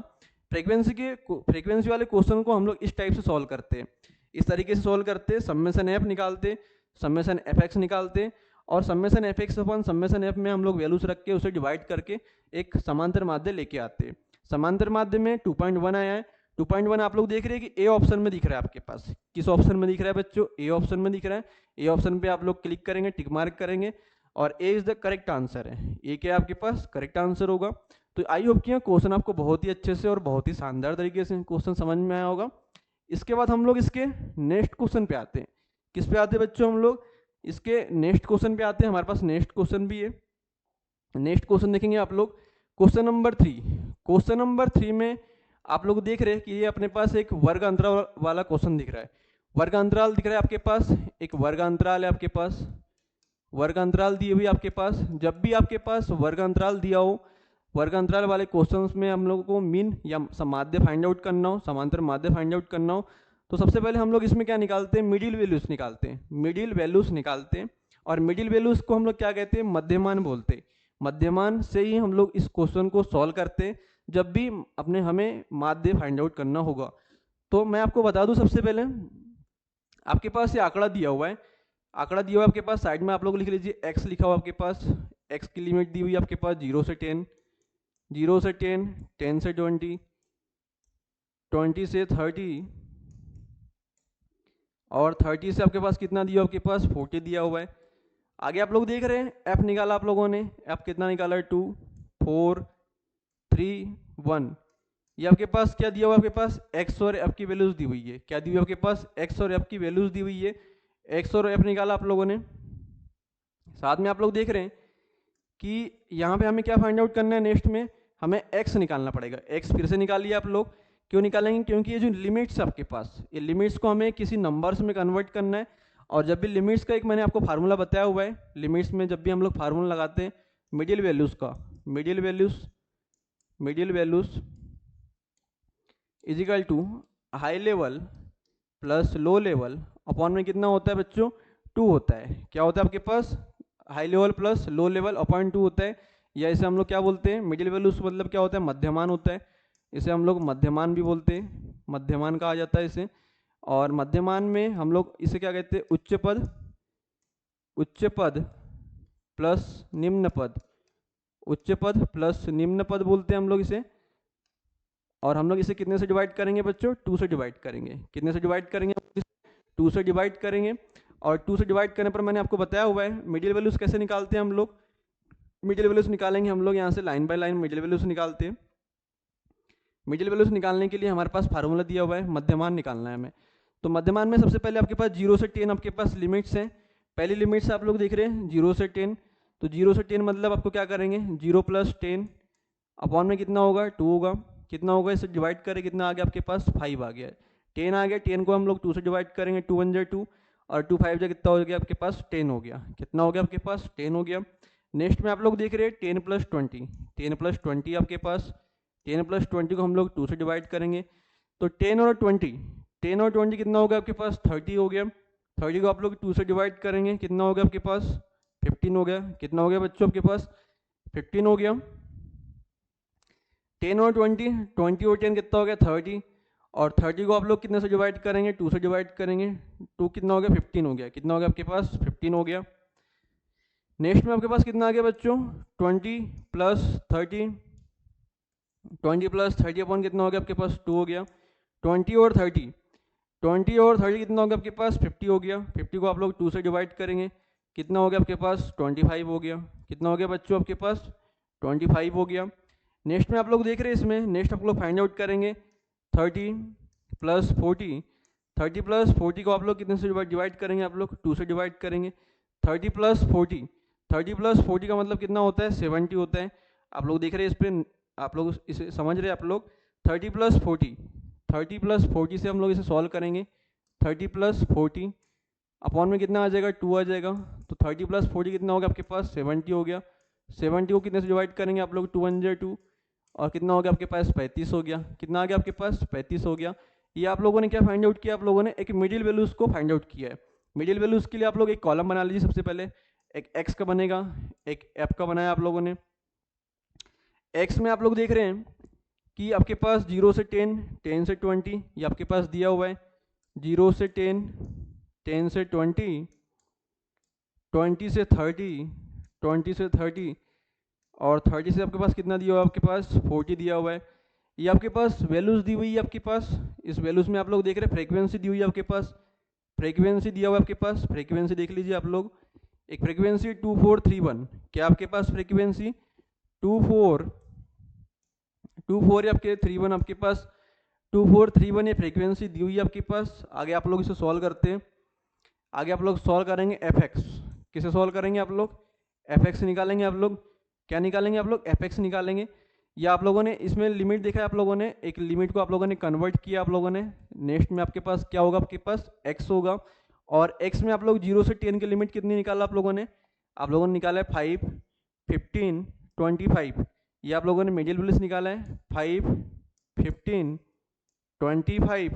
फ्रीक्वेंसी वाले क्वेश्चन को हम लोग इस टाइप से सॉल्व करते हैं, इस तरीके से सॉल्व करते, समेशन एफ निकालते, समेशन एफ एक्स निकालते और summation F x upon summation F में हम लोग वैल्यूज रख के उसे डिवाइड करके एक समांतर माध्य लेके आते हैं। समांतर माध्य में 2.1 आया है। 2.1 आप लोग देख रहे हैं कि ए ऑप्शन में दिख रहा है आपके पास। किस ऑप्शन में दिख रहा है बच्चों, ए ऑप्शन में दिख रहा है। ए ऑप्शन पे आप लोग क्लिक करेंगे, टिक मार्क करेंगे और ए इज द करेक्ट आंसर है। ए क्या आपके पास करेक्ट आंसर होगा। तो आई होप कि क्वेश्चन आपको बहुत ही अच्छे से और बहुत ही शानदार तरीके से क्वेश्चन समझ में आया होगा। इसके बाद हम लोग इसके नेक्स्ट क्वेश्चन पे आते हैं। किस पे आते हैं बच्चों, हम लोग इसके नेक्स्ट क्वेश्चन पे आते हैं। हमारे पास नेक्स्ट क्वेश्चन भी है। नेक्स्ट क्वेश्चन देखेंगे आप लोग क्वेश्चन नंबर 3। क्वेश्चन नंबर 3 में आप लोग देख रहे हैं कि ये अपने पास एक वर्ग अंतराल वाला क्वेश्चन दिख रहा है। वर्ग अंतराल दिख रहा है आपके पास, एक वर्ग अंतराल है आपके पास, वर्ग अंतराल दी हुई आपके पास। जब भी आपके पास वर्ग अंतराल दिया हो, वर्ग अंतराल वाले क्वेश्चंस में हम लोगों को मीन या माध्य फाइंड आउट करना हो, समांतर माध्य फाइंड आउट करना हो, तो सबसे पहले हम लोग इसमें क्या निकालते हैं मिडिल वैल्यूज निकालते हैं, मिडिल वैल्यूज निकालते हैं। और मिडिल वैल्यूज को हम लोग क्या कहते हैं मध्यमान बोलते हैं। मध्यमान से ही हम लोग इस क्वेश्चन को सॉल्व करते हैं जब भी अपने हमें माध्य फाइंड आउट करना होगा। तो मैं आपको बता दूं सबसे पहले आपके पास ये आंकड़ा दिया हुआ है, आंकड़ा दिया हुआ है आपके पास, साइड में आप लोग लिख लीजिए x लिखा हुआ आपके पास। x की लिमिट दी हुई है आपके पास 0 से 10, 0 से 10, 10 से 20, 20 से 30 और 30 से आपके पास कितना दिया आपके पास 40 दिया हुआ है। आगे आप लोग देख रहे हैं f निकाला आप लोगों ने, f कितना निकाला है 2 4 3 1। ये आपके पास क्या दिया हुआ है आपके पास x और f की वैल्यूज दी हुई है। क्या दी हुई है आपके पास x और f की वैल्यूज दी हुई है। x और f निकाला आप लोगों ने। साथ में आप लोग देख रहे हैं कि यहाँ पे हमें क्या फाइंड आउट करना है, नेक्स्ट में हमें x निकालना पड़ेगा। x फिर से निकालिए आप लोग। क्यों निकालेंगे, क्योंकि ये जो लिमिट्स है आपके पास, ये लिमिट्स को हमें किसी नंबर्स में कन्वर्ट करना है। और जब भी लिमिट्स का एक मैंने आपको फार्मूला बताया हुआ है, लिमिट्स में जब भी हम लोग फार्मूला लगाते हैं मिडिल वैल्यूज का, middle values is equal to high level plus low level upon में कितना होता है बच्चों 2 होता है। क्या होता है आपके पास high level plus low level upon 2 होता है। या इसे हम लोग क्या बोलते हैं मिडिल वैल्यूज मतलब क्या होता है मध्यमान होता है। इसे हम लोग मध्यमान भी बोलते हैं, मध्यमान कहा जाता है इसे। और मध्यमान में हम लोग इसे क्या कहते हैं उच्च पद प्लस निम्न पद, उच्च पद प्लस निम्न पद बोलते हैं हम लोग इसे। और हम लोग इसे कितने से डिवाइड करेंगे बच्चों 2 से डिवाइड करेंगे। कितने से डिवाइड करेंगे 2 से डिवाइड करेंगे। और 2 से डिवाइड करने पर मैंने आपको बताया हुआ है मिडिल वैल्यूज कैसे निकालते हैं हम लोग। मिडिल वैल्यूज निकालेंगे हम लोग यहाँ से line by line middle values निकालते हैं। मिडिल वैल्यूज निकालने के लिए हमारे पास फार्मूला दिया हुआ है, मध्यमान निकालना है हमें। तो मध्यमान में सबसे पहले आपके पास 0 से 10 आपके पास लिमिट्स हैं। पहली लिमिट से आप लोग देख रहे हैं 0 से 10, तो 0 से 10 मतलब आपको क्या करेंगे 0 + 10 अपॉन में कितना होगा 2 होगा, कितना होगा इसे डिवाइड करें, कितना आ गया आपके पास 5 आ गया, 10 आ गया, 10 को हम लोग 2 से डिवाइड करेंगे, 2 1 2 और 2 5 कितना हो गया आपके पास 10 हो गया, कितना हो गया आपके पास 10 हो गया। नेक्स्ट में आप लोग देख रहे हैं 10 + 20, 10 + 20 आपके पास 10 + 20 को हम लोग 2 से डिवाइड करेंगे, तो 10 और 20 कितना हो गया आपके पास 30 हो गया, 30 को आप लोग 2 से डिवाइड करेंगे, कितना हो गया आपके पास 15 हो गया, कितना हो गया बच्चों आपके पास 15 हो गया। 10 और 20 और 10 कितना हो गया 30, और 30 को आप लोग कितने से डिवाइड करेंगे 2 से डिवाइड करेंगे, 2 कितना हो गया 15 हो गया, कितना हो गया आपके पास 15 हो गया। नेक्स्ट में आपके पास कितना आ गया बच्चों 20 + 30, 20 + 30 अपॉन कितना हो गया आपके पास 2 हो गया। 20 और 30 कितना हो गया आपके पास 50 हो गया, 50 को आप लोग 2 से डिवाइड करेंगे, कितना हो गया आपके पास 25 हो गया, कितना हो गया बच्चों आपके पास 25 हो गया। नेक्स्ट में आप लोग देख रहे हैं इसमें नेक्स्ट आप लोग फाइंड आउट करेंगे 30 + 40, 30 + 40 को आप लोग कितने से डिवाइड करेंगे, आप लोग 2 से डिवाइड करेंगे। 30 + 40, 30 + 40 का मतलब कितना होता है 70 होता है। आप लोग देख रहे हैं इस पर, आप लोग इसे समझ रहे हैं आप लोग 30 + 40, 30 + 40 से हम लोग इसे सॉल्व करेंगे, 30 + 40 अपॉन में कितना आ जाएगा 2 आ जाएगा, तो 30 + 40 कितना हो गया आपके पास 70 हो गया। 70 को कितने से डिवाइड करेंगे आप लोग 2 1 2 और कितना हो गया आपके पास 35 हो गया, कितना आ गया आपके पास 35 हो गया। ये आप लोगों ने क्या फाइंड आउट किया, आप लोगों ने एक मिडिल वैल्यूज को फाइंड आउट किया है। मिडिल वैल्यूज के लिए आप लोग एक कॉलम बना लीजिए, सबसे पहले एक एक्स का बनेगा, एक एफ का बनाया आप लोगों ने। एक्स में आप लोग देख रहे हैं कि आपके पास 0 से 10, 10 से 20 ये आपके पास दिया हुआ है, 0 से 10, 10 से 20, 20 से 30, 20 से 30 और 30 से आपके पास कितना दिया हुआ है, आपके पास 40 दिया हुआ है। ये आपके पास वैल्यूज दी हुई है आपके पास, इस वैल्यूज में आप लोग देख रहे हैं फ्रीक्वेंसी दी हुई है आपके पास, फ्रीक्वेंसी दिया हुआ है आपके पास, फ्रीक्वेंसी देख लीजिए आप लोग, एक फ्रीक्वेंसी 2431, क्या आपके पास फ्रीक्वेंसी 24 आपके 31 आपके पास 2431 ये फ्रीक्वेंसी दी हुई है आपके पास। आगे आप लोग इसे सॉल्व करते हैं, आगे आप लोग सॉल्व करेंगे fx, किसे सॉल्व करेंगे आप लोग fx निकालेंगे, आप लोग क्या निकालेंगे, आप लोग fx निकालेंगे। या आप लोगों ने इसमें लिमिट देखा है, आप लोगों ने एक लिमिट को आप लोगों ने कन्वर्ट किया आप लोगों ने। नेक्स्ट में आपके पास क्या होगा, आपके पास x होगा, और x में आप लोग 0 से 10 की लिमिट कितनी निकाला आप लोगों ने निकाला है 5, 15, 25, ये आप लोगों ने मिडिल वैल्यूज निकाला है 5, 15, 25।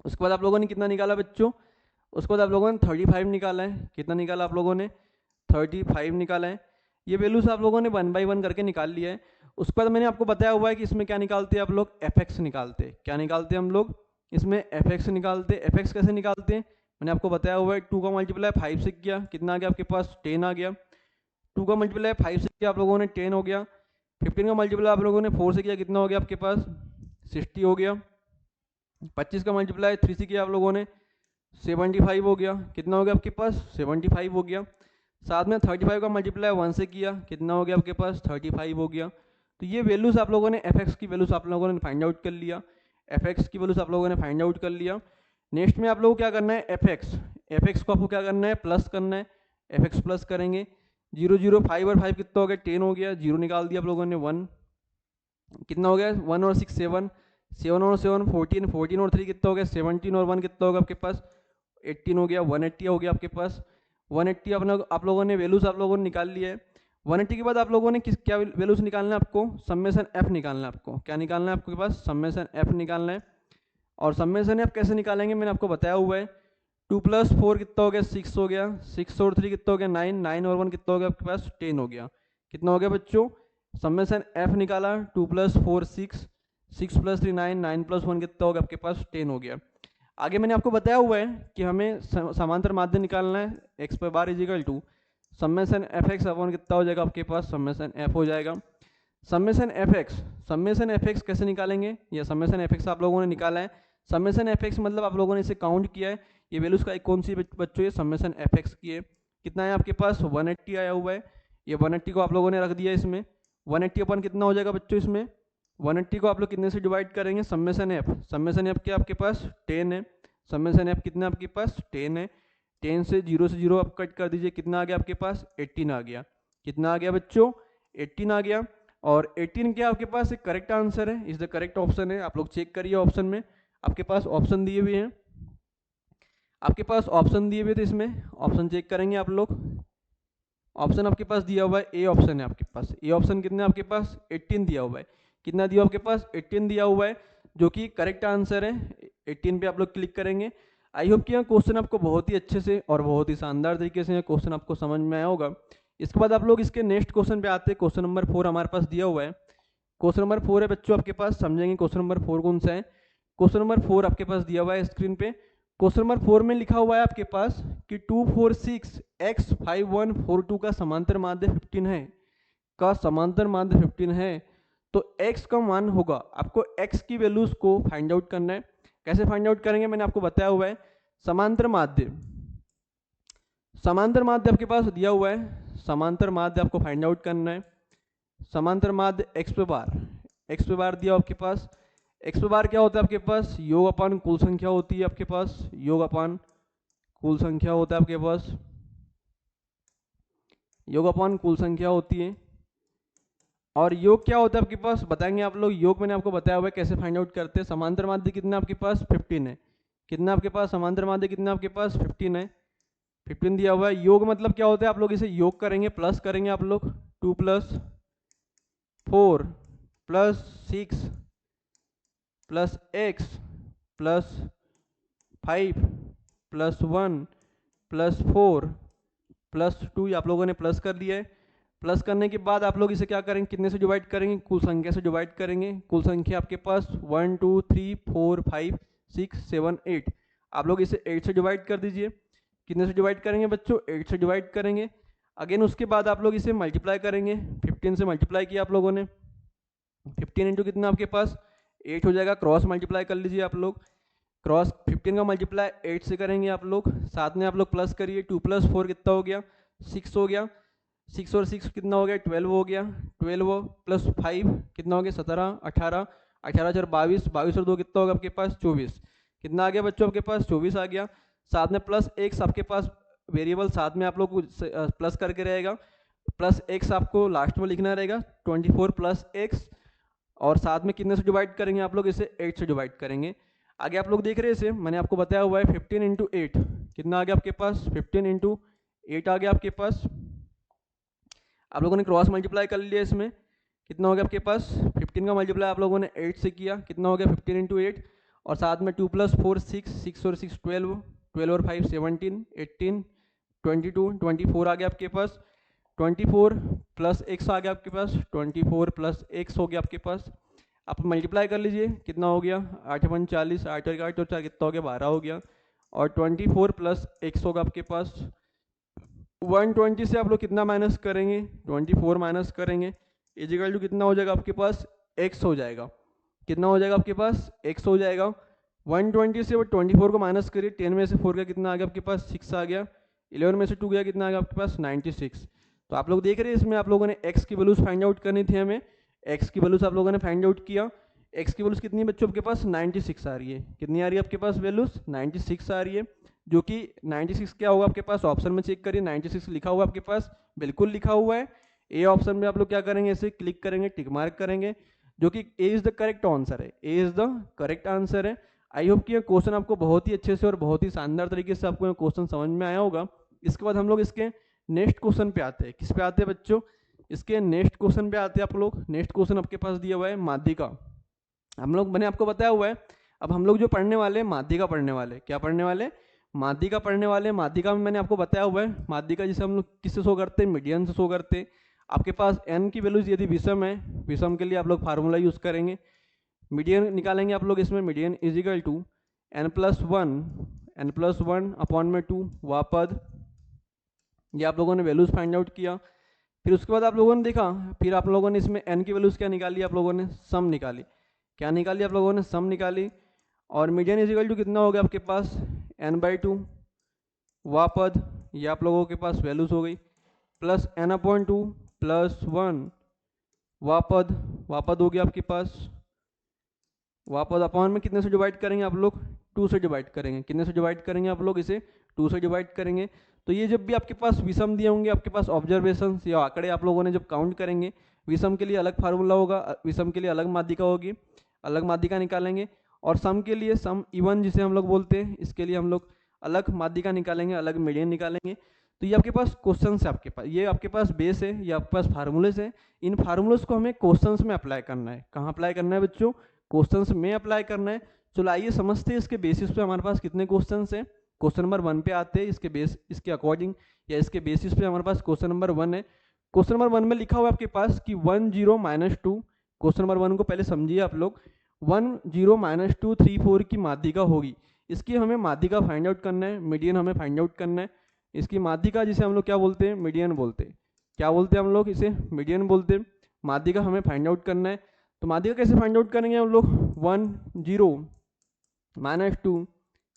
उसके बाद आप लोगों ने कितना निकाला बच्चों, उसके बाद आप लोगों ने 35 निकाला है, कितना निकाला आप लोगों ने 35 निकाला है। ये वैल्यूज आप लोगों ने 1 बाय 1 करके निकाल लिया है। उसके बाद मैंने आपको बताया हुआ है कि इसमें क्या निकालते हैं आप लोग fx निकालते हैं, क्या निकालते हैं हम लोग इसमें fx निकालते हैं। fx कैसे निकालते हैं मैंने आपको बताया हुआ है, 2 का मल्टीप्लाई 5 से किया, कितना आ गया आपके पास 10 आ गया, 2 का मल्टीप्लाई 5 से किया आप लोगों ने 10 हो गया, 15 का मल्टीप्लाई आप लोगों ने 4 से किया, कितना हो गया आपके पास 60 हो गया, 25 का मल्टीप्लाई 3 से किया आप लोगों ने 75 हो गया, कितना हो गया आपके पास 75 हो गया। साथ में 35 का मल्टीप्लाई 1 से किया, कितना हो गया आपके पास 35 हो गया। तो ये वैल्यूज आप लोगों ने fx की वैल्यूज आप लोगों ने फाइंड आउट कर लिया, fx की वैल्यूज आप लोगों ने फाइंड आउट कर लिया। नेक्स्ट में आप लोगों को क्या करना है fx को आपको क्या करना है प्लस करना है, fx प्लस करेंगे 0 0 5 और 5 कितना हो गया 10 हो गया, 0 निकाल दिया आप लोगों ने 1, कितना हो गया 1 और 6 7, 7 और 7 14, 14 और 3 कितना हो गया 17 और 1 कितना होगा आपके पास 18 हो गया, 180 हो गया आपके पास 180 अपना आप लोगों ने वैल्यूज आप लोगों ने निकाल लिया है। 180 के बाद आप लोगों ने क्या वैल्यूज निकालना है, आपको समेशन f निकालना है, आपको क्या निकालना है आपके पास समेशन f निकालना है। और समेशन f कैसे निकालेंगे मैंने आपको बताया हुआ है, 2 + 4 कितना हो गया 6 हो गया, 6 और 3 कितना हो गया 9, 9 और 1 कितना हो गया आपके पास 10 हो गया, कितना हो गया बच्चों समेशन f निकाला 2 + 4 6, 6 + 3 9, 9 + 1 कितना हो गया आपके पास 10 हो गया। आगे मैंने आपको बताया हुआ है कि हमें समांतर माध्य निकालना है, x पर बार is equal to summation fx upon कितना हो जाएगा आपके पास समेशन f हो जाएगा। समेशन fx कैसे निकालेंगे, या समेशन fx आप लोगों ने निकाला है, समेशन fx मतलब आप लोगों ने इसे काउंट किया है, ये वैल्यूज का एक कौन सी बच्चों ये समेशन fx की है, कितना है आपके पास 180 आया हुआ है। ये 180 को आप लोगों ने रख दिया इसमें। 180 अपन कितना हो जाएगा बच्चों इसमें, 180 को आप लोग कितने से डिवाइड करेंगे, समेशन एफ, समेशन एफ क्या आपके पास 10 है, समेशन एफ कितना आपके पास 10 है, 10 से 0 आप कट कर दीजिए, कितना आ गया आपके पास 18 आ गया, कितना आ गया बच्चों 18 आ गया। और 18 क्या आपके पास एक करेक्ट आंसर है, इज द करेक्ट ऑप्शन है। आप लोग चेक करिए ऑप्शन में, आपके पास ऑप्शन दिए हुए हैं, आपके पास ऑप्शन दिए हुए थे, इसमें ऑप्शन चेक करेंगे आप लोग। ऑप्शन आपके पास दिया हुआ है, ए ऑप्शन है आपके पास, ए ऑप्शन कितना आपके पास 18 दिया हुआ है, कितना दिया आपके पास 18 दिया हुआ है, जो कि करेक्ट आंसर है। 18 पे आप लोग क्लिक करेंगे। आई होप कि यह क्वेश्चन आपको बहुत ही अच्छे से और बहुत ही शानदार तरीके से यह क्वेश्चन आपको समझ में आया होगा। इसके बाद आप लोग इसके नेक्स्ट क्वेश्चन पे आते हैं। क्वेश्चन नंबर 4 हमारे पास दिया हुआ है, क्वेश्चन नंबर 4 है बच्चों आपके पास, समझेंगे क्वेश्चन नंबर 4 कौन सा है। क्वेश्चन नंबर 4 आपके पास दिया हुआ है स्क्रीन पे। क्वेश्चन नंबर 4 में लिखा हुआ है आपके पास कि 246x5142 का समांतर माध्य 15 है, का समांतर माध्य 15 है, तो x का मान होगा, आपको x की वैल्यूज को फाइंड आउट करना है। कैसे फाइंड आउट करेंगे मैंने आपको बताया हुआ है। समांतर माध्य, समांतर माध्य आपके पास दिया हुआ है, समांतर माध्य आपको फाइंड आउट करना है। समांतर माध्य x पे बार, x पे बार दिया आपके पास, x पे बार क्या होता है आपके पास योग अपान कुल संख्या होती है, आपके पास योग अपान कुल संख्या होता है, आपके पास योग अपान कुल संख्या होती है। और योग क्या होता है आपके पास बताएंगे आप लोग, योग मैंने आपको बताया हुआ है कैसे फाइंड आउट करते हैं। समांतर माध्य कितना आपके पास 15 है, कितना आपके पास समांतर माध्य कितना आपके पास 15 है, 15 दिया हुआ है। योग मतलब क्या होता है, आप लोग इसे योग करेंगे, प्लस करेंगे आप लोग, 2 + 4 + 6 + x + 5 + 1 + 4 + 2, आप लोगों ने प्लस कर दिया है। प्लस करने के बाद आप लोग इसे क्या करेंगे, कितने से डिवाइड करेंगे, कुल संख्या से डिवाइड करेंगे। कुल संख्या आपके पास 1 2 3 4 5 6 7 8, आप लोग इसे 8 से डिवाइड कर दीजिए। कितने से डिवाइड करेंगे बच्चों, 8 से डिवाइड करेंगे। अगेन उसके बाद आप लोग इसे मल्टीप्लाई करेंगे, 15 से मल्टीप्लाई किया आप लोगों ने, 15 इंटू कितना आपके पास 8 हो जाएगा। क्रॉस मल्टीप्लाई कर लीजिए आप लोग, क्रॉस 15 का मल्टीप्लाई 8 से करेंगे आप लोग, साथ में आप लोग प्लस करिए, 2 + 4 कितना हो गया 6 हो गया, 6 और 6 कितना हो गया 12 हो गया, 12 + 5 कितना हो गया 17 18, 18 4 22, 22 और 2 कितना होगा आपके पास 24, कितना आ गया बच्चों आपके पास 24 आ गया। साथ में प्लस x आपके पास वेरिएबल साथ में आप लोग प्लस करके रहेगा, प्लस x आपको लास्ट में लिखना रहेगा 24 + x, और साथ में कितने से डिवाइड करेंगे आप लोग इसे 8 से डिवाइड करेंगे। आगे आप लोग देख रहे हैं इसे मैंने आपको बताया हुआ है 15 × 8 कितना आ गया आपके पास 15 × 8 आ गया आपके पास। आप लोगों ने क्रॉस मल्टीप्लाई कर लिया, इसमें कितना हो गया आपके पास 15 का मल्टीप्लाई आप लोगों ने 8 से किया, कितना हो गया 15 × 8, और साथ में 2 + 4 6, 6 और 6 12, 12 और 5 17 18 22 24 आ गया आपके पास, 24 + x आ गया आपके पास, 24 + x हो गया आपके पास। आप मल्टीप्लाई कर लीजिए, कितना हो गया 8 × 1 40, 8 और 8 और 4 कितना हो गया 12 हो गया, और 24 + x होगा आपके पास। 120 से आप लोग कितना माइनस करेंगे 24 माइनस करेंगे, इजिकल टू कितना हो जाएगा आपके पास x हो जाएगा, कितना हो जाएगा आपके पास x हो जाएगा। 120 से वो 24 को माइनस करिए, 10 में से 4 का कितना आ गया आपके पास 6 आ गया, 11 में से 2 गया कितना आ गया आपके पास 96। तो आप लोग देख रहे हैं इसमें आप लोगों ने x की वैल्यूज फाइंड आउट करनी थी, हमें x की वैल्यूज आप लोगों ने फाइंड आउट किया। x की वैल्यूज कितनी बच्चों आपके पास 96 आ रही है, कितनी आ रही है आपके पास वैल्यूज 96 आ रही है, जो कि 96 क्या होगा आपके पास ऑप्शन में चेक करिए 96 लिखा हुआ आपके पास, बिल्कुल लिखा हुआ है। ए ऑप्शन में आप लोग क्या करेंगे ऐसे क्लिक करेंगे, टिक मार्क करेंगे, जो कि ए इज द करेक्ट आंसर है, ए इज द करेक्ट आंसर है। आई होप कि यह क्वेश्चन आपको बहुत ही अच्छे से और बहुत ही शानदार तरीके से आपको यह क्वेश्चन समझ में आया होगा। इसके बाद हम लोग इसके नेक्स्ट क्वेश्चन पे आते हैं, किस पे आते हैं बच्चों, इसके नेक्स्ट क्वेश्चन पे आते हैं आप लोग। नेक्स्ट क्वेश्चन आपके पास दिया हुआ है माध्यिका, हम लोग मैंने आपको बताया हुआ है। अब हम लोग जो पढ़ने वाले माध्यिका पढ़ने वाले, क्या पढ़ने वाले माध्यिका पढ़ने वाले। माध्यिका में मैंने आपको बताया हुआ है, माध्यिका जिसे हम लोग किससे शो करते हैं मीडियन से शो करते हैं। आपके पास n की वैल्यूज यदि विषम है, विषम के लिए आप लोग फार्मूला यूज करेंगे, मीडियन निकालेंगे आप लोग इसमें, median is equal to n+1 upon में 2 वह पद, ये आप लोगों ने वैल्यूज फाइंड आउट किया। फिर उसके बाद आप लोगों ने देखा, फिर आप लोगों ने इसमें n की वैल्यूज क्या निकाली, आप लोगों ने सम निकाली, क्या निकाली आप लोगों ने सम निकाली, और मीडियन इजिकल टू कितना हो गया आपके पास n/2 वह पद, ये आप लोगों के पास वैल्यूज हो गई। प्लस n/2 प्लस 1 वापद हो गया आपके पास। वापस अपॉन में कितने से डिवाइड करेंगे आप लोग? 2 से डिवाइड करेंगे। कितने से डिवाइड करेंगे आप लोग? इसे 2 से डिवाइड करेंगे। तो ये जब भी आपके पास विषम दिए होंगे, आपके पास ऑब्जर्वेशंस या आंकड़े आप लोगों ने जब काउंट करेंगे, विषम के लिए अलग फार्मूला होगा, विषम के लिए अलग माध्यिका होगी, अलग माध्यिका निकालेंगे। और सम के लिए, सम इवन जिसे हम लोग बोलते हैं, इसके लिए हम लोग अलग माध्यिका निकालेंगे, अलग मीडियन निकालेंगे। तो ये आपके पास क्वेश्चन है, आपके पास ये आपके पास बेस है, ये आपके पास फार्मूलेस है। इन फार्मूलेस को हमें क्वेश्चंस में अप्लाई करना है। कहाँ अप्लाई करना है बच्चों? क्वेश्चंस में अप्लाई करना है। चलो आइए समझते हैं इसके बेसिस पे हमारे पास कितने क्वेश्चंस हैं। क्वेश्चन नंबर 1 पे आते हैं। इसके अकॉर्डिंग या इसके बेसिस पे हमारे पास क्वेश्चन नंबर 1 है। क्वेश्चन नंबर 1 में लिखा हुआ है आपके पास कि 1 0 -2। क्वेश्चन नंबर 1 को पहले समझिए आप लोग। 1 0 -2 3 4 की माध्यिका होगी। इसकी हमें माध्यिका फाइंड आउट करना है, मीडियन हमें फाइंड आउट करना है। इसकी माध्यिका जिसे हम लोग क्या बोलते हैं? मीडियन बोलते हैं। क्या बोलते हैं हम लोग? इसे मीडियन बोलते हैं। माध्यिका हमें फाइंड आउट करना है। तो माध्यिका कैसे फाइंड आउट करेंगे हम लोग? 1 0 -2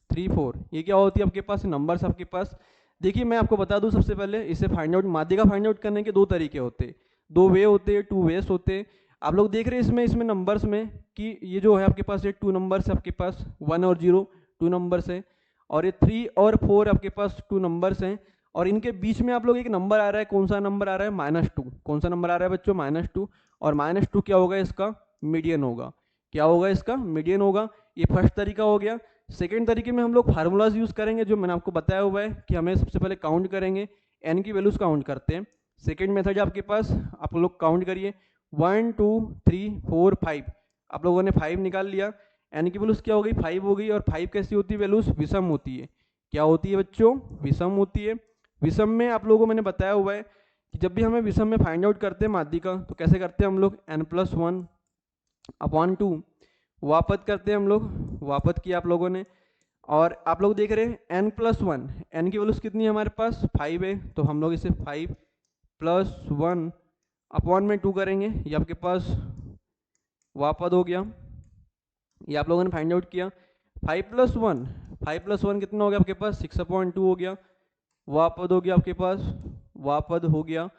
3 4, ये क्या होती है आपके पास? नंबर्स आपके पास। देखिए मैं आपको बता दूं सबसे पहले, इसे फाइंड आउट, माध्यिका फाइंड आउट करने के दो तरीके होते हैं, दो वे होते हैं, 2 वेज होते हैं। आप लोग देख रहे हैं इसमें नंबर्स में कि ये जो है आपके पास ये 2 नंबर्स है आपके पास, 1 और 0 2 नंबर्स है, और ये 3 और 4 आपके पास 2 नंबर्स हैं। और इनके बीच में आप लोग एक नंबर आ रहा है, कौन सा नंबर आ रहा है? -2। कौन सा नंबर आ रहा है बच्चों? -2। और -2 क्या होगा? इसका मीडियन होगा। क्या होगा? इसका मीडियन होगा। ये फर्स्ट तरीका हो गया। सेकेंड तरीके में हम लोग फार्मूलाज यूज़ करेंगे, जो मैंने आपको बताया हुआ है कि हमें सबसे पहले काउंट करेंगे, एन की वैल्यूज काउंट करते हैं। सेकेंड मेथड है आपके पास, आप लोग काउंट करिए 1 2 3 4 5। आप लोगों ने 5 निकाल लिया। एन की वैल्यूज क्या हो गई? 5 हो गई। और 5 कैसी होती है वैल्यूज? विषम होती है। क्या होती है बच्चों? विषम होती है। विषम में आप लोगों को मैंने बताया हुआ है कि जब भी हमें विषम में फाइंड आउट करते हैं माध्यिका, तो कैसे करते हैं हम लोग? n+1/2 वापत करते हैं हम लोग। वापत किया आप लोगों ने। और आप लोग देख रहे हैं n+1, एन की वैल्यूज कितनी है हमारे पास? 5 है। तो हम लोग इसे 5 + 1 अपॉन में 2 करेंगे। ये आपके पास वापत हो गया। ये आप लोगों ने फाइंड आउट किया। 5 + 1 कितना हो गया आपके पास? 6/2 हो गया। वापद हो गया आपके पास, वापद हो गया।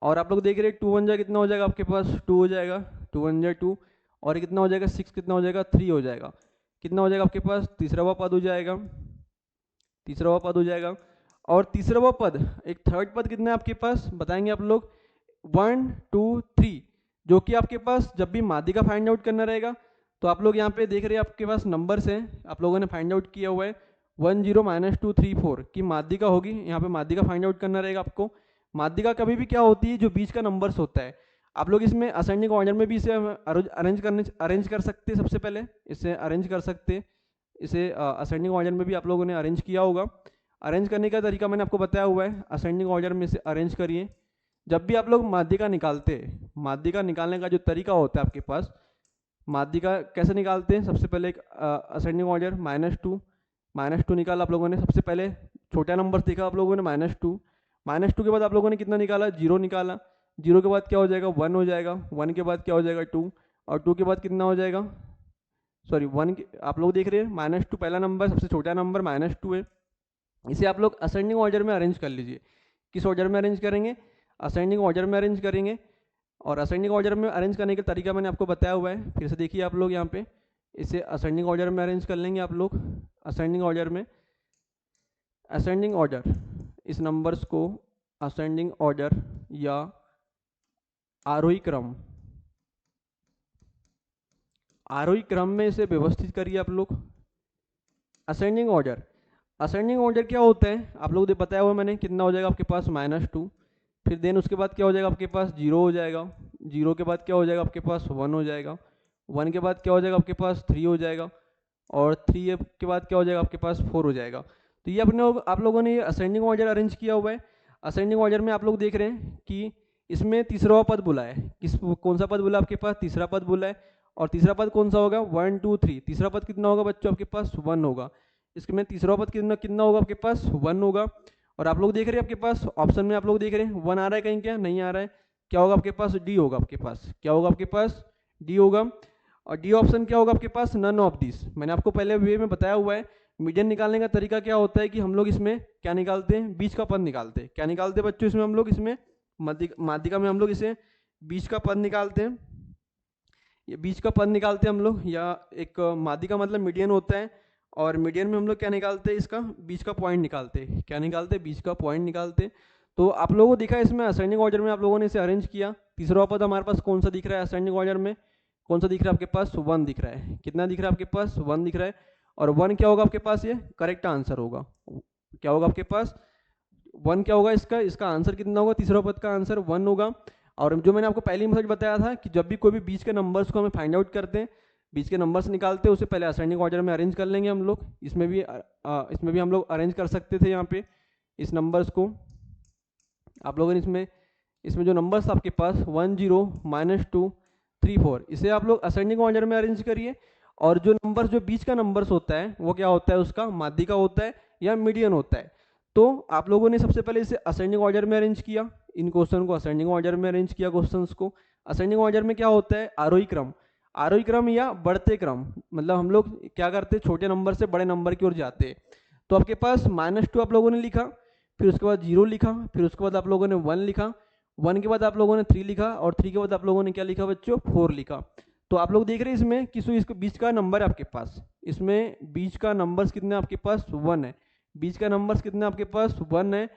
और आप लोग देख रहे हैं 2 1 जा कितना हो जाएगा आपके पास? 2 हो जाएगा। 2 1 जा 2। और कितना हो जाएगा? 6 कितना हो जाएगा? 3 हो जाएगा। कितना हो जाएगा आपके पास? तीसरा पद हो जाएगा। तीसरा पद हो जाएगा। और तीसरा पद, एक थर्ड पद कितना है आपके पास? बताएंगे आप लोग। 1 2 3, जो कि आपके पास जब भी माध्यिका फाइंड आउट करना रहेगा, तो आप लोग यहाँ पे देख रहे हैं आपके पास नंबर्स हैं, आप लोगों ने फाइंड आउट किया हुआ है। 1 0 -2 3 4 की माध्यिका होगी। यहाँ पे माध्यिका फाइंड आउट करना रहेगा आपको। माध्यिका कभी भी क्या होती है? जो बीच का नंबर्स होता है। आप लोग इसमें असेंडिंग ऑर्डर में भी इसे अरेंज कर सकते हैं। सबसे पहले इसे अरेंज कर सकते हैं। इसे असेंडिंग ऑर्डर में भी आप लोगों ने अरेंज किया होगा। अरेंज करने का तरीका मैंने आपको बताया हुआ है। असेंडिंग ऑर्डर में इसे अरेंज करिए। जब भी आप लोग माध्यिका निकालते हैं, माध्यिका निकालने का जो तरीका होता है आपके पास, माध्यिका कैसे निकालते हैं? सबसे पहले एक असेंडिंग ऑर्डर -2 निकाला आप लोगों ने। सबसे पहले छोटा नंबर देखा आप लोगों ने, -2 के बाद आप लोगों ने कितना निकाला? 0 निकाला। 0 के बाद क्या हो जाएगा? 1 हो जाएगा। 1 के बाद क्या हो जाएगा? 2। और 2 के बाद कितना हो जाएगा? सॉरी 1 आप लोग देख रहे हैं -2 पहला नंबर, सबसे छोटा नंबर -2 है। इसे आप लोग असेंडिंग ऑर्डर में अरेंज कर लीजिए। किस ऑर्डर में अरेंज करेंगे? असेंडिंग ऑर्डर में अरेंज करेंगे। और असेंडिंग ऑर्डर में अरेंज करने का तरीका मैंने आपको बताया हुआ है। फिर से देखिए आप लोग यहाँ पे, इसे असेंडिंग ऑर्डर में अरेंज कर लेंगे आप लोग। असेंडिंग ऑर्डर में, असेंडिंग ऑर्डर, इस नंबर्स को असेंडिंग ऑर्डर या आरोही क्रम, आरोही क्रम में इसे व्यवस्थित करिए आप लोग। असेंडिंग ऑर्डर, असेंडिंग ऑर्डर क्या होता है? आप लोग बताया हुआ मैंने। कितना हो जाएगा आपके पास? -2। फिर देन उसके बाद क्या हो जाएगा आपके पास? 0 हो जाएगा। 0 के बाद क्या हो जाएगा आपके पास? 1 हो जाएगा। 1 के बाद क्या हो जाएगा आपके पास? 3 हो जाएगा। और 3 के बाद क्या हो जाएगा आपके पास? 4 हो जाएगा। तो ये अपने आप लोगों ने ये असेंडिंग ऑर्डर अरेंज किया हुआ है। असेंडिंग ऑर्डर में आप लोग देख रहे हैं कि इसमें तीसरा पद बोला है। कौन सा पद बोला आपके पास? तीसरा पद बोला है। और तीसरा पद कौन सा होगा? 1 2 3। तीसरा पद कितना होगा बच्चों आपके पास? 1 होगा। इसमें तीसरा पद कितना कितना होगा आपके पास? 1 होगा। और आप लोग देख रहे हैं आपके पास ऑप्शन में, आप लोग देख रहे हैं 1 आ रहा है कहीं? क्या नहीं आ रहा है? क्या होगा आपके पास? डी होगा आपके पास। क्या होगा आपके पास? डी होगा। और डी ऑप्शन क्या होगा आपके पास? None of this. मैंने आपको पहले वे में बताया हुआ है, मीडियन निकालने का तरीका क्या होता है कि हम लोग इसमें क्या निकालते हैं, बीच का पद निकालते हैं। क्या निकालते हैं बच्चों इसमें हम लोग, इसमें माध्यिका में हम लोग इसे बीच का पद निकालते हैं। ये बीच का पद निकालते हैं हम लोग, या एक माध्यिका मतलब मीडियन होता है, और मीडियन में हम लोग क्या निकालते हैं, इसका बीच का पॉइंट निकालते हैं। क्या निकालते हैं, बीच का पॉइंट निकालते हैं। तो आप लोगों को दिखा इसमें असेंडिंग ऑर्डर में आप लोगों ने इसे अरेंज किया। तीसरा पद हमारे पास कौन सा दिख रहा है असेंडिंग ऑर्डर में, कौन सा दिख रहा है आपके पास, 1 दिख रहा है। कितना दिख रहा है आपके पास, 1 दिख रहा है। और 1 क्या होगा आपके पास, ये करेक्ट आंसर होगा। क्या होगा आपके पास, 1 क्या होगा, इसका इसका आंसर कितना होगा, तीसरा पद का आंसर 1 होगा। और जो मैंने आपको पहली मेथड बताया था कि जब भी कोई भी बीच के नंबर्स को हमें फाइंड आउट करते हैं, बीच के नंबर्स निकालते हैं, उसे पहले असेंडिंग ऑर्डर में अरेंज कर लेंगे हम लोग। इसमें भी हम लोग अरेंज कर सकते थे यहाँ पे इस नंबर्स को। आप लोगों ने इसमें जो नंबर्स आपके पास 1 0 -2 3 4, इसे आप लोग असेंडिंग ऑर्डर में अरेंज करिए। और जो नंबर्स जो बीच का नंबर्स होता है वो क्या होता है, उसका माध्यिका होता है या मीडियन होता है। तो आप लोगों ने सबसे पहले इसे असेंडिंग ऑर्डर में अरेंज किया, इन क्वेश्चन को असेंडिंग ऑर्डर में अरेंज किया क्वेश्चंस को। असेंडिंग ऑर्डर में क्या होता है, आरोही क्रम, आरोही क्रम या बढ़ते क्रम, मतलब हम लोग क्या करते हैं, छोटे नंबर से बड़े नंबर की ओर जाते हैं। तो आपके पास -2 आप लोगों ने लिखा, फिर उसके बाद 0 लिखा, फिर उसके बाद आप लोगों ने 1 लिखा, 1 के बाद आप लोगों ने 3 लिखा, और 3 के बाद आप लोगों ने क्या लिखा बच्चों, 4 लिखा। तो आप लोग देख रहे हैं इसमें इसके बीच का नंबर है आपके पास, इसमें बीच का नंबर्स कितने आपके पास, 1 है। बीच का नंबर्स कितने आपके पास, 1 है।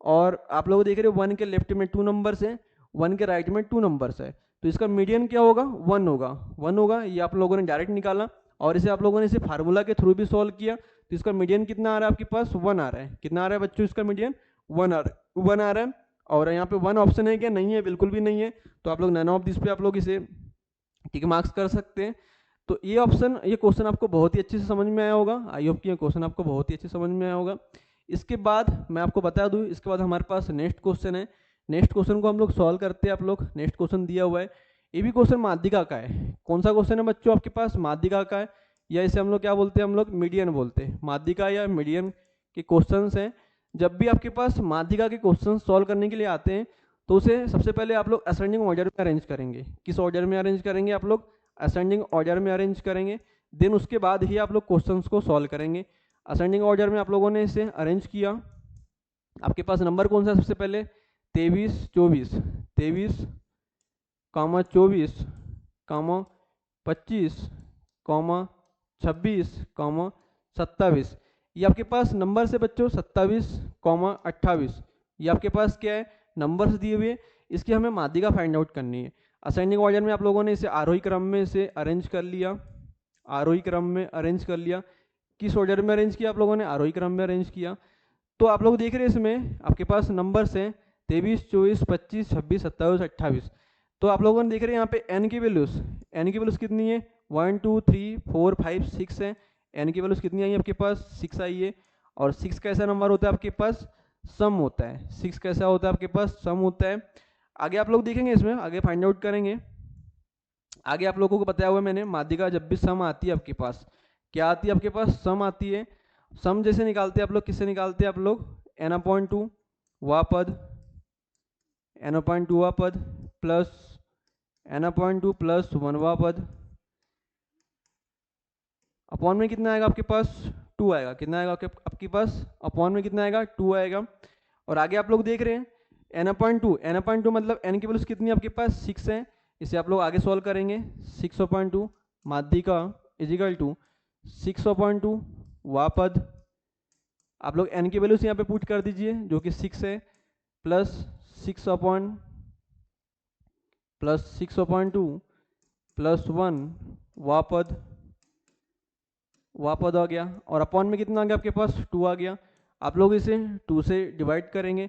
और आप लोग देख रहे हो 1 के लेफ्ट में 2 नंबर्स हैं, 1 के राइट में 2 नंबर्स है। तो इसका मीडियन क्या होगा, 1 होगा, 1 होगा। ये आप लोगों ने डायरेक्ट निकाला, और इसे आप लोगों ने इसे फार्मूला के थ्रू भी सॉल्व किया। तो इसका मीडियन कितना आ रहा है आपके पास, 1 आ रहा है। कितना आ रहा है बच्चों, इसका मीडियन 1 आ रहा है। और यहाँ पे 1 ऑप्शन है क्या, नहीं है, बिल्कुल भी नहीं है। तो आप लोग नन ऑफ दिस पे आप लोग इसे टिक मार्क्स कर सकते हैं। तो ये ऑप्शन, ये क्वेश्चन आपको बहुत ही अच्छे से समझ में आया होगा। आई होप कि ये क्वेश्चन आपको बहुत ही अच्छे से समझ में आया होगा। इसके बाद मैं आपको बता दूं, इसके बाद हमारे पास नेक्स्ट क्वेश्चन है। नेक्स्ट क्वेश्चन को हम लोग सॉल्व करते हैं। आप लोग नेक्स्ट क्वेश्चन दिया हुआ है, ये भी क्वेश्चन माध्यिका का है। कौन सा क्वेश्चन है बच्चों आपके पास, माध्यिका का है, या इसे हम लोग क्या बोलते हैं, हम लोग मीडियन बोलते हैं। माध्यिका या मीडियन के क्वेश्चन हैं। जब भी आपके पास माध्यिका के क्वेश्चन सॉल्व करने के लिए आते हैं, तो उसे सबसे पहले आप लोग असेंडिंग ऑर्डर में अरेंज करेंगे। किस ऑर्डर में अरेंज करेंगे आप लोग, असेंडिंग ऑर्डर में अरेंज करेंगे। देन उसके बाद ही आप लोग क्वेश्चंस को सॉल्व करेंगे। असेंडिंग ऑर्डर में आप लोगों ने इसे अरेंज किया। आपके पास नंबर कौन सा है, सबसे पहले 23 24, 23 24 25 26 27, ये आपके पास नंबर से बच्चों 27 28, ये आपके पास क्या है, नंबर्स दिए हुए। इसकी हमें माध्यिका फाइंड आउट करनी है। असेंडिंग ऑर्डर में आप लोगों ने इसे आरोही क्रम में इसे अरेंज कर लिया, आरोही क्रम में अरेंज कर लिया। किस ऑर्डर में अरेंज किया आप लोगों ने, आरोही क्रम में अरेंज किया। तो आप लोग देख रहे हैं इसमें आपके पास नंबर्स हैं 23 24 25 26 27 28। तो आप लोगों ने देख रहे हैं यहाँ पे एन की वैल्यूज कितनी है, 1 2 3 4 5 6 है। एन की वैल्यूज कितनी आई है आपके पास, 6 आई है। और 6 कैसा नंबर होता है आपके पास, सम होता है। 6 कैसा होता है आपके पास, सम होता है। आगे आप लोग देखेंगे, इसमें आगे फाइंड आउट करेंगे। आगे आप लोगों को बताया हुआ मैंने, माध्यिका जब भी सम आती है आपके पास, क्या आती है आपके पास, सम आती है। सम जैसे निकालते हैं आप लोग, किससे निकालते हैं आप लोग, n/2 वह पद, n/2 वह पद प्लस n/2 प्लस 1 वह पद, अपॉन में कितना आएगा आपके पास, 2 आएगा। कितना आएगा आपके पास, अपॉन में कितना आएगा, 2 आएगा। और आगे आप लोग देख रहे हैं n/2 मतलब n की वैल्यूज कितनी आपके पास, 6 है। इसे आप लोग आगे सॉल्व करेंगे। 6/2 माध्यिका इजिकल टू 6/2 वह पद, आप लोग n की वैल्यूज यहाँ पे पुट कर दीजिए जो कि 6 है, प्लस 6/2 प्लस 1 वह पद आ गया। और अपॉन में कितना आ गया आपके पास, 2 आ गया। आप लोग इसे 2 से डिवाइड करेंगे।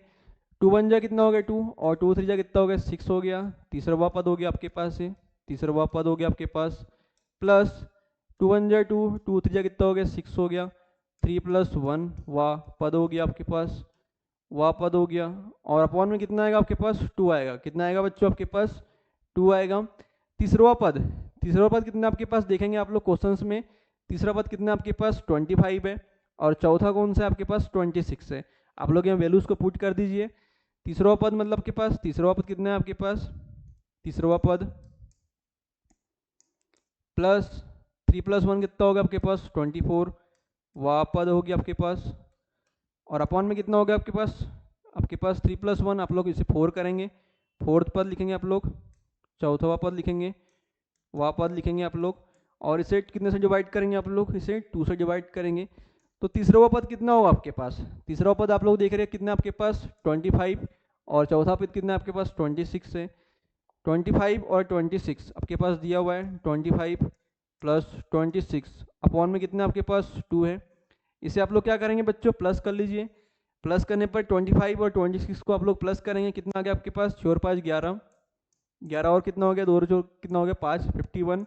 2 1 जा कितना हो गया 2, और 2 3 जा कितना हो गया 6 हो गया। तीसरा वह पद हो गया आपके पास से, तीसरा वह पद हो गया आपके पास, प्लस 2 1 जा 2, 2 3 जा कितना हो गया 6 हो गया। 3 + 1 वह पद हो गया आपके पास, वह पद हो गया। और अपॉन में कितना आएगा आपके पास, 2 आएगा। कितना आएगा बच्चों आपके पास, 2 आएगा। तीसरा पद कितना आपके पास देखेंगे आप लोग क्वेश्चंस में, तीसरा पद कितना आपके पास 25 है। और चौथा कौन सा है आपके पास, 26 है। आप लोग यहाँ वैल्यूज को पुट कर दीजिए। तीसरा पद मतलब के पास, तीसरा पद कितना है आपके पास, तीसरा पद प्लस 3 + 1 कितना होगा आपके पास 24, वह पद होगी आपके पास, और अपॉन में कितना हो गया आपके पास 3+1, आप लोग इसे 4 करेंगे, फोर्थ पद लिखेंगे आप लोग, चौथवा पद लिखेंगे, वह पद लिखेंगे आप लोग, और इसे कितने से डिवाइड करेंगे आप लोग, इसे 2 से डिवाइड करेंगे। तो तीसरा पद कितना होगा आपके पास, तीसरा पद आप लोग देख रहे हैं कितना आपके पास 25, और चौथा पद कितना आपके पास 26 है। 25 और 26 आपके पास दिया हुआ है, 25 प्लस 26 अपॉन में कितना आपके पास 2 है। इसे आप लोग क्या करेंगे बच्चों, प्लस कर लीजिए। प्लस करने पर 25 और 26 को आप लोग प्लस करेंगे, कितना आ गया आपके पास 4 और 5 11, 11 और कितना हो गया 2 और जो कितना हो गया 5, 51।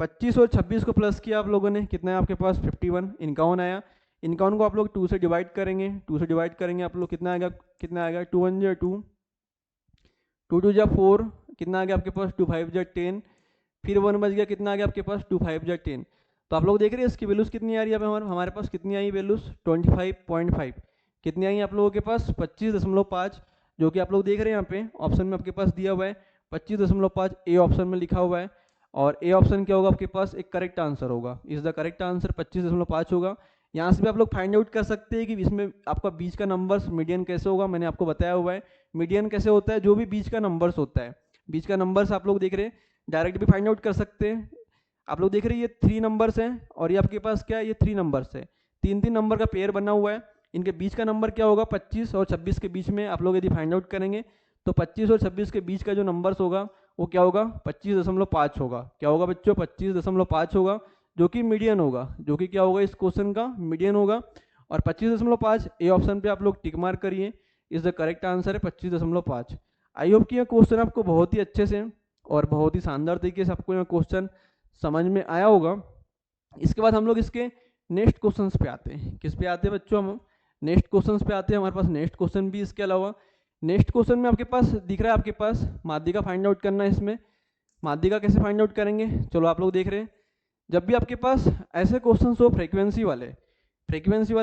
25 और 26 को प्लस किया आप लोगों ने, कितना है आपके पास 51, 51 आया। 51 को आप लोग 2 से डिवाइड करेंगे, 2 से डिवाइड करेंगे आप लोग कितना आएगा 2 1 जा 2, 2 2 जा 4, कितना आ गया आपके पास 2 5 जा 10, फिर 1 बच गया, कितना आ गया आपके पास 2 5 जा 10। तो आप लोग देख रहे हैं इसकी वैल्यूज कितनी आ रही है हमारे पास कितनी आई वैल्यूज 25.5, कितनी आई आप लोगों के पास 25.5, जो कि आप लोग देख रहे हैं यहाँ पे ऑप्शन में आपके पास दिया हुआ है 25.5, ए ऑप्शन में लिखा हुआ है, और ए ऑप्शन क्या होगा आपके पास एक करेक्ट आंसर होगा, इज द करेक्ट आंसर 25.5 होगा। यहाँ से भी आप लोग फाइंड आउट कर सकते हैं कि इसमें आपका बीच का नंबर्स मीडियन कैसे होगा, मैंने आपको बताया हुआ है मीडियन कैसे होता है, जो भी बीच का नंबर्स होता है, बीच का नंबर्स आप लोग देख रहे हैं डायरेक्ट भी फाइंड आउट कर सकते हैं। आप लोग देख रहे हैं ये 3 नंबर्स हैं, और ये आपके पास क्या है, ये 3 नंबर्स है, 3 नंबर का पेयर बना हुआ है, इनके बीच का नंबर क्या होगा 25 और 26 के बीच में आप लोग यदि फाइंड आउट करेंगे तो 25 और 26 के बीच का जो नंबर्स होगा वो क्या होगा 25.5 होगा, क्या होगा बच्चों 25.5 होगा, जो कि मीडियन होगा, जो कि क्या होगा इस क्वेश्चन का मीडियन होगा। और 25.5 ए ऑप्शन पे आप लोग टिक मार्क करिए, इज द करेक्ट आंसर है 25.5। आई होप कि यह क्वेश्चन आपको बहुत ही अच्छे से और बहुत ही शानदार तरीके से आपको यह क्वेश्चन समझ में आया होगा। इसके बाद हम लोग इसके नेक्स्ट क्वेश्चंस पे आते हैं, किस पे आते हैं बच्चों, हम नेक्स्ट क्वेश्चंस पे आते हैं। हमारे पास नेक्स्ट क्वेश्चन भी इसके अलावा नेक्स्ट क्वेश्चन में आपके पास दिख रहा है, आपके पास माध्यिका फाइंड आउट करना है। इसमें माध्यिका कैसे फाइंड आउट करेंगे, चलो आप लोग देख रहे हैं जब भी आपके पास ऐसे क्वेश्चन हो फ्रीक्वेंसी वाले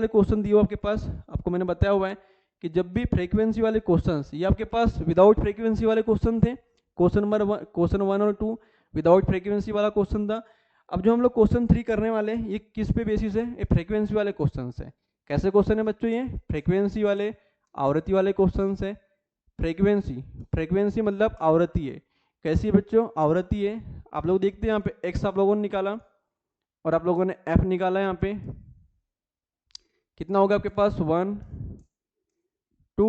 क्वेश्चन दिए हो आपके पास, आपको मैंने बताया हुआ है कि जब भी फ्रीक्वेंसी वाले क्वेश्चन, ये आपके पास विदाउट फ्रीक्वेंसी वाले क्वेश्चन थे, क्वेश्चन 1 और 2 विदाउट फ्रीक्वेंसी वाला क्वेश्चन था। अब जो हम लोग क्वेश्चन 3 करने वाले हैं ये किस पे बेसिस है, ये फ्रीक्वेंसी वाले क्वेश्चन है। कैसे क्वेश्चन है बच्चों, ये फ्रीक्वेंसी वाले आवृत्ति वाले क्वेश्चन है। फ्रीक्वेंसी मतलब आवृत्ति है, कैसी है बच्चों आवृत्ति है। आप लोग देखते हैं यहाँ पे एक्स आप लोगों ने निकाला और आप लोगों ने एफ निकाला, यहाँ पे कितना होगा आपके पास 1 2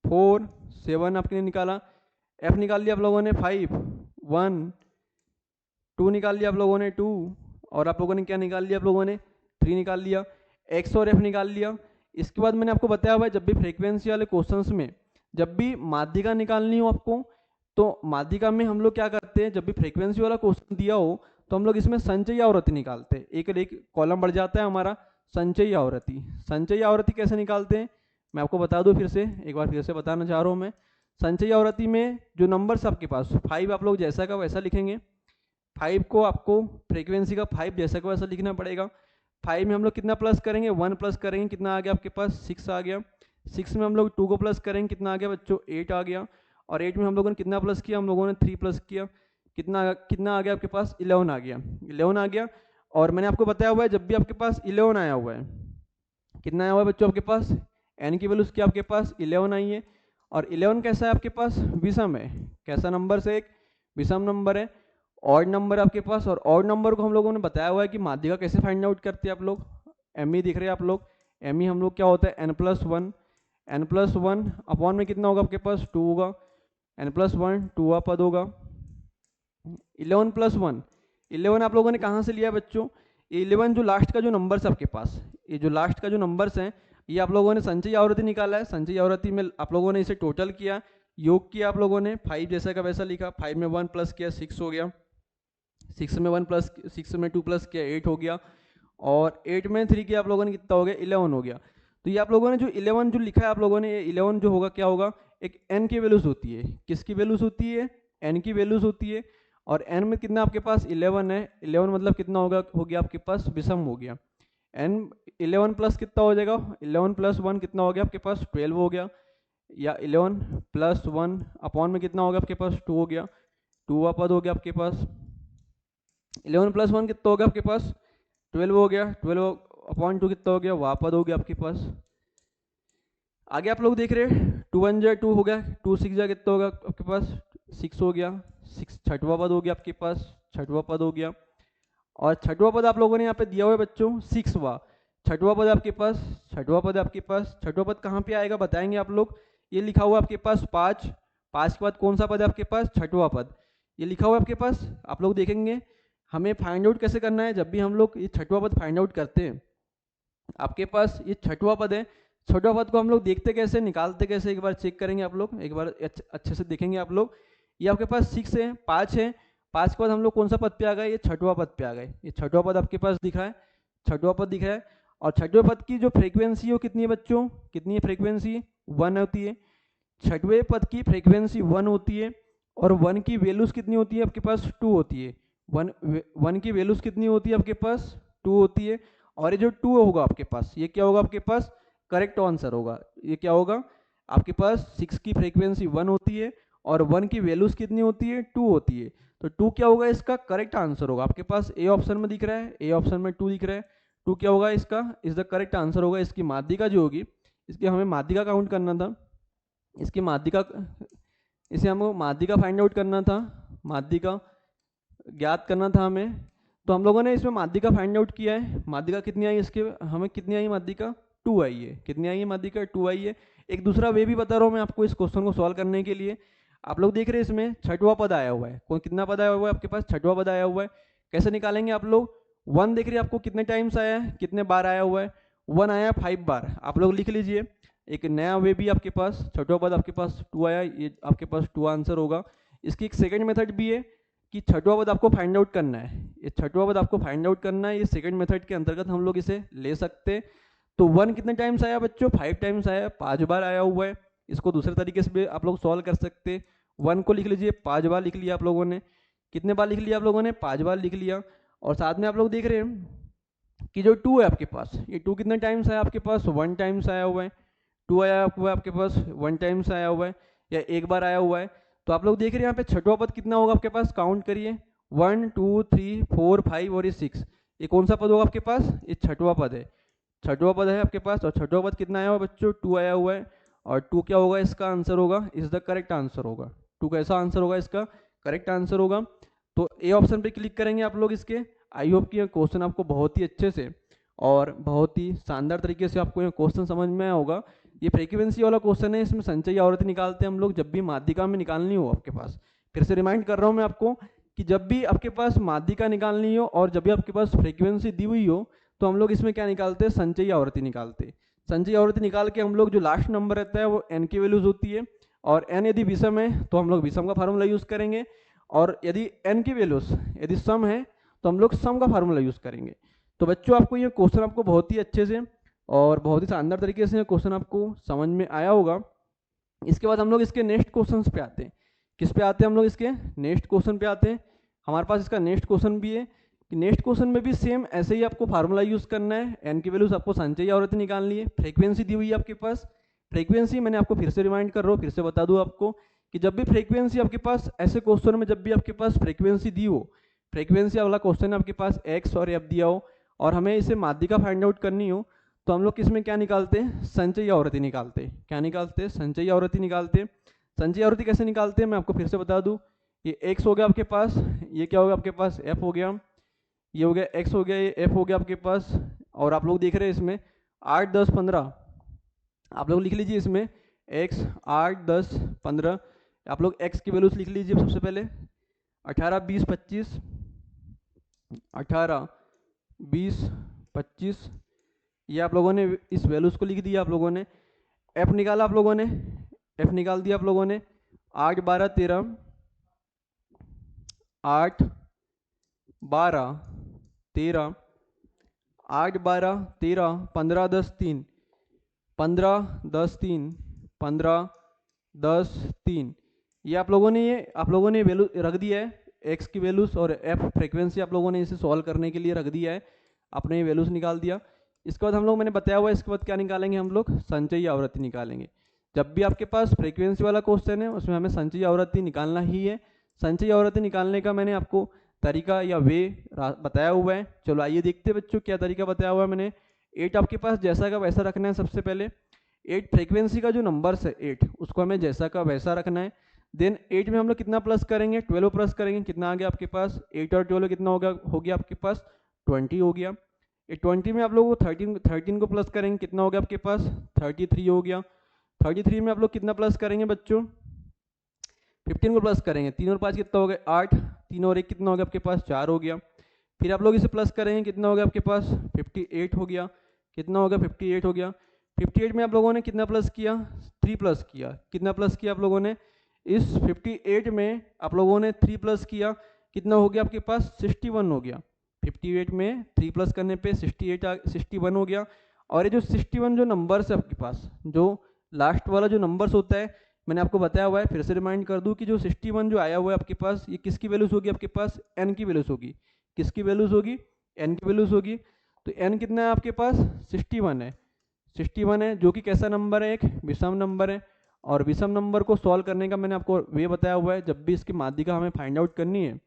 4 7 आपने निकाला, एफ निकाल लिया आप लोगों ने 5 1 2 निकाल लिया आप लोगों ने 2, और आप लोगों ने क्या निकाल लिया आप लोगों ने 3 निकाल लिया, एक्स और एफ निकाल लिया। इसके बाद मैंने आपको बताया हुआ है जब भी फ्रीक्वेंसी वाले क्वेश्चंस में जब भी माध्यिका निकालनी हो आपको, तो माध्यिका में हम लोग क्या करते हैं, जब भी फ्रीक्वेंसी वाला क्वेश्चन दिया हो तो हम लोग इसमें संचयी आवृत्ति निकालते हैं, एक कॉलम बढ़ जाता है हमारा संचयी आवृत्ति। संचयी आवृत्ति कैसे निकालते हैं मैं आपको बता दूं, एक बार फिर से बताना चाह रहा हूँ मैं। संचयी आवृत्ति में जो नंबर्स आपके पास 5 आप लोग जैसा का वैसा लिखेंगे, 5 को आपको फ्रीक्वेंसी का 5 जैसा का वैसा लिखना पड़ेगा। 5 में हम लोग कितना प्लस करेंगे 1 प्लस करेंगे, कितना आ गया आपके पास 6 आ गया। 6 में हम लोग 2 को प्लस करेंगे, कितना आ गया बच्चों 8 आ गया। और 8 में हम लोगों ने कितना प्लस किया, हम लोगों ने 3 प्लस किया, कितना आ गया आपके पास 11 आ गया, 11 आ गया। और मैंने आपको बताया हुआ है जब भी आपके पास 11 आया हुआ है, कितना आया हुआ है बच्चों आपके पास एन की वैल्यूज क्या आपके पास 11 आई है। और 11 कैसा है आपके पास विषम है, कैसा नंबर से एक विषम नंबर है, ऑड नंबर आपके पास। और ऑड नंबर को हम लोगों ने बताया हुआ है कि माध्यिका कैसे फाइंड आउट करते हैं आप लोग, एम ई दिख रहे हैं आप लोग, एम ई हम लोग क्या होता है n+1 अपॉन में कितना होगा आपके पास 2 होगा, n+1 2 पद होगा। 11 आप लोगों ने कहाँ से लिया बच्चों, ये 11 जो लास्ट का जो नंबर्स आपके पास, ये जो लास्ट का जो नंबर्स हैं ये आप लोगों ने संचयी आवृत्ति निकाला है। संचयी आवृत्ति में आप लोगों ने इसे टोटल किया, योग किया आप लोगों ने, 5 जैसा का वैसा लिखा, 5 में 1 प्लस किया 6 हो गया, 6 में 2 प्लस किया 8 हो गया, और 8 में 3 किया आप लोगों ने कितना हो गया 11 हो गया। तो ये आप लोगों ने जो 11 जो लिखा है आप लोगों ने, ये 11 जो होगा क्या होगा एक n की वैल्यूज होती है, किसकी वैल्यूज होती है n की वैल्यूज होती है। और n में कितना आपके पास 11 है, 11 मतलब कितना होगा हो गया आपके पास विषम हो गया, n 11 प्लस कितना हो जाएगा 11 + 1 कितना हो गया आपके पास 12 हो गया, या 11 + 1 अपॉन में कितना हो गया आपके पास 2 हो गया, 2 पद हो गया आपके पास। 11 + 1 कितना हो गया आपके पास 12 हो गया, 12 अपॉन 2 कितना हो गया, वह पद हो गया आपके पास। आगे आप लोग देख रहे हैं 2 1 जा 2 हो गया, 2 6 जा कितना होगा आपके पास 6 हो गया, 6 छठवां पद हो गया आपके पास, छठवां पद हो गया। और छठवां पद आप लोगों ने यहाँ पे दिया हुआ है बच्चों 6वां, छठवां पद आपके पास, छठवां पद आपके पास, छठवां पद कहाँ पे आएगा बताएंगे आप लोग। ये लिखा हुआ आपके पास 5, 5 के बाद कौन सा पद है आपके पास, छठवां पद, ये लिखा हुआ है आपके पास। आप लोग देखेंगे हमें फाइंड आउट कैसे करना है, जब भी हम लोग ये छठवां पद फाइंड आउट करते हैं, आपके पास ये छठवां पद है, छठवां पद को हम लोग देखते कैसे, निकालते कैसे, एक बार चेक करेंगे आप लोग, एक बार अच्छे से देखेंगे आप लोग। ये आपके पास 6 है, 5 है, 5 के बाद हम लोग कौन सा पद पे आ गए, ये छठवां पद पे आ गए, ये छठवां पद आपके पास दिख रहा है, छठवां पद दिख रहा है। और छठवें पद की जो फ्रीक्वेंसी है वो कितनी है बच्चों, कितनी है फ्रीक्वेंसी, 1 होती है। छठवें पद की फ्रीक्वेंसी 1 होती है और 1 की वैल्यूज कितनी होती है आपके पास, 2 होती है। 1 की वैल्यूज कितनी होती है आपके पास, 2 होती है। और ये जो 2 होगा आपके पास, ये क्या होगा आपके पास, करेक्ट आंसर होगा। ये क्या होगा आपके पास, 6 की फ्रीक्वेंसी 1 होती है और 1 की वैल्यूज कितनी होती है, 2 होती है। तो 2 क्या होगा इसका करेक्ट आंसर होगा आपके पास। ए ऑप्शन में दिख रहा है, ए ऑप्शन में 2 दिख रहा है, 2 क्या होगा इसका, इज द करेक्ट आंसर होगा। इसकी माध्यिका जो होगी, इसकी हमें माध्यिका काउंट करना था, इसकी माध्यिका, इसे हमको माध्यिका फाइंड आउट करना था, माध्यिका ज्ञात करना था हमें। तो हम लोगों ने इसमें माध्यिका फाइंड आउट किया है। माध्यिका कितनी आई इसके, हमें कितनी आई माध्यिका, 2 आई है। कितनी आई है माध्यिका, 2 आई है। एक दूसरा वे भी बता रहा हूँ मैं आपको इस क्वेश्चन को सॉल्व करने के लिए। आप लोग देख रहे हैं इसमें छठवां पद आया हुआ है, कौन कितना पद आया हुआ है आपके पास, छठवां पद आया हुआ है। कैसे निकालेंगे आप लोग, 1 देख रहे हैं आपको कितने टाइम्स आया है, कितने बार आया हुआ है, 1 आया 5 बार। आप लोग लिख लीजिए, एक नया वे भी आपके पास, छठवां पद आपके पास 2 आया, ये आपके पास 2 आंसर होगा। इसकी एक सेकंड मेथड भी है कि छठवां पद आपको फाइंड आउट करना है, ये छठवां पद आपको फाइंड आउट करना है, ये सेकंड मेथड के अंतर्गत हम लोग इसे ले सकते हैं। तो 1 कितने टाइम्स आया बच्चों, 5 टाइम्स आया, 5 बार आया हुआ है। इसको दूसरे तरीके से भी आप लोग सॉल्व कर सकते हैं। 1 को लिख लीजिए, 5 बार लिख लिया आप लोगों ने, कितने बार लिख लिया आप लोगों ने, 5 बार लिख लिया। और साथ में आप लोग देख रहे हैं कि जो 2 है आपके पास, ये 2 कितने टाइम्स आया आपके पास, 1 टाइम्स आया हुआ है। 2 आया हुआ है आपके पास, 1 टाइम्स आया हुआ है या एक बार आया हुआ है। तो आप लोग देख रहे हैं यहाँ पे छठवां पद कितना होगा आपके पास, काउंट करिए, 1 2 3 4 5 और ये 6, ये कौन सा पद होगा आपके पास, ये छठवां पद है, छठवां पद है आपके पास। और छठवां पद कितना आया हुआ बच्चों, 2 आया हुआ है। और 2 क्या होगा इसका आंसर होगा, इज द करेक्ट आंसर होगा। 2 कैसा आंसर होगा इसका, करेक्ट आंसर होगा। तो ए ऑप्शन पे क्लिक करेंगे आप लोग इसके। आई होप कि यह क्वेश्चन आपको बहुत ही अच्छे से और बहुत ही शानदार तरीके से आपको यह क्वेश्चन समझ में आया होगा। ये फ्रीक्वेंसी वाला क्वेश्चन है, इसमें संचयी आवृत्ति निकालते हैं हम लोग जब भी माध्यिका में निकालनी हो आपके पास। फिर से रिमाइंड कर रहा हूँ मैं आपको कि जब भी आपके पास माध्यिका निकालनी हो और जब भी आपके पास फ्रीक्वेंसी दी हुई हो, तो हम लोग इसमें क्या निकालते हैं, संचयी आवृत्ति निकालते हैं। संचयी आवृत्ति निकाल के हम लोग जो लास्ट नंबर रहता है वो एन की वैल्यूज होती है, और एन यदि विषम है तो हम लोग विषम का फार्मूला यूज करेंगे, और यदि एन की वैल्यूज यदि सम है तो हम लोग सम का फार्मूला यूज करेंगे। तो बच्चों आपको ये क्वेश्चन आपको बहुत ही अच्छे से और बहुत ही शानदार तरीके से क्वेश्चन आपको समझ में आया होगा। इसके बाद हम लोग इसके नेक्स्ट क्वेश्चन पे आते हैं। किस पे आते हैं हम लोग, इसके नेक्स्ट क्वेश्चन पे आते हैं। हमारे पास इसका नेक्स्ट क्वेश्चन भी है कि नेक्स्ट क्वेश्चन में भी सेम ऐसे ही आपको फार्मूला यूज करना है। एन की वैल्यूज आपको संचयी आवृत्ति निकालनी है, फ्रीक्वेंसी दी हुई है आपके पास। फ्रीक्वेंसी मैंने आपको फिर से रिमाइंड कर रहा हूँ, फिर से बता दूँ आपको कि जब भी फ्रीक्वेंसी आपके पास ऐसे क्वेश्चन में जब भी आपके पास फ्रीक्वेंसी दी हो, फ्रीक्वेंसी वाला क्वेश्चन आपके पास एक्स और एफ दिया हो और हमें इसे माध्यिका फाइंड आउट करनी हो, तो हम लोग किसमें क्या निकालते हैं, संचयी आवृत्ति निकालते हैं। क्या निकालते हैं, संचयी आवृत्ति निकालते हैं। संचयी आवृत्ति कैसे निकालते हैं मैं आपको फिर से बता दूं। ये एक्स हो गया आपके पास, ये क्या होगा आपके पास, एफ हो गया, ये हो गया एक्स हो गया, ये एफ हो गया आपके पास। और आप लोग देख रहे हैं इसमें 8 10 15, आप लोग लिख लीजिए इसमें एक्स 8 10 15। आप लोग एक्स की वैल्यूज लिख लीजिए सबसे पहले, 18 20 25, 18 20 25, ये आप लोगों ने इस वैल्यूज को लिख दिया। आप लोगों ने एफ निकाला, आप लोगों ने एफ निकाल दिया आप लोगों ने, 8 12 13, 8 12 13, 8 12 13, 15 10 3, 15 10 3, 15 10 3, ये आप लोगों ने वैल्यू रख दिया है, एक्स की वैल्यूज और एफ फ्रीक्वेंसी आप लोगों ने इसे सॉल्व करने के लिए रख दिया है, आपने वैल्यूज निकाल दिया। इसके बाद हम लोग, मैंने बताया हुआ है, इसके बाद क्या निकालेंगे हम लोग, संचयी आवृत्ति निकालेंगे। जब भी आपके पास फ्रीक्वेंसी वाला क्वेश्चन है उसमें हमें संचयी आवृत्ति निकालना ही है। संचयी आवृत्ति निकालने का मैंने आपको तरीका या वे बताया हुआ है। चलो आइए देखते हैं बच्चों क्या तरीका बताया हुआ है मैंने। 8 आपके पास जैसा का वैसा रखना है। सबसे पहले 8 फ्रीक्वेंसी का जो नंबर्स है 8 उसको हमें जैसा का वैसा रखना है। देन 8 में हम लोग कितना प्लस करेंगे, 12 प्लस करेंगे, कितना आ गया आपके पास 8 और 12 कितना हो गया आपके पास 20 हो गया। 20 में आप लोग 13 को प्लस करेंगे, कितना हो गया आपके पास 33 हो गया। 33 में आप लोग कितना प्लस करेंगे बच्चों, 15 को प्लस करेंगे, 3 और 5 कितना हो गया 8, 3 और 1 कितना हो गया आपके पास 4 हो गया। फिर आप लोग इसे प्लस करेंगे, कितना हो गया आपके पास 58 हो गया, कितना हो गया 58 हो गया। 58 में आप लोगों ने कितना प्लस किया 3 प्लस किया, कितना प्लस किया आप लोगों ने, इस 58 में आप लोगों ने 3 प्लस किया, कितना हो गया आपके पास 61 हो गया। 58 में 3 प्लस करने पे 61 हो गया। और ये जो 61 जो नंबर्स है आपके पास, जो लास्ट वाला जो नंबर्स होता है मैंने आपको बताया हुआ है, फिर से रिमाइंड कर दूं कि जो 61 जो आया हुआ है आपके पास, ये किसकी वैल्यूज होगी आपके पास, n की वैल्यूज होगी। किसकी वैल्यूज होगी, n की वैल्यूज होगी। तो n कितना है आपके पास 61 है, 61 है, जो कि कैसा नंबर है, एक विषम नंबर है। और विषम नंबर को सॉल्व करने का मैंने आपको वे बताया हुआ है, जब भी इसकी माध्यिका हमें फाइंड आउट करनी है,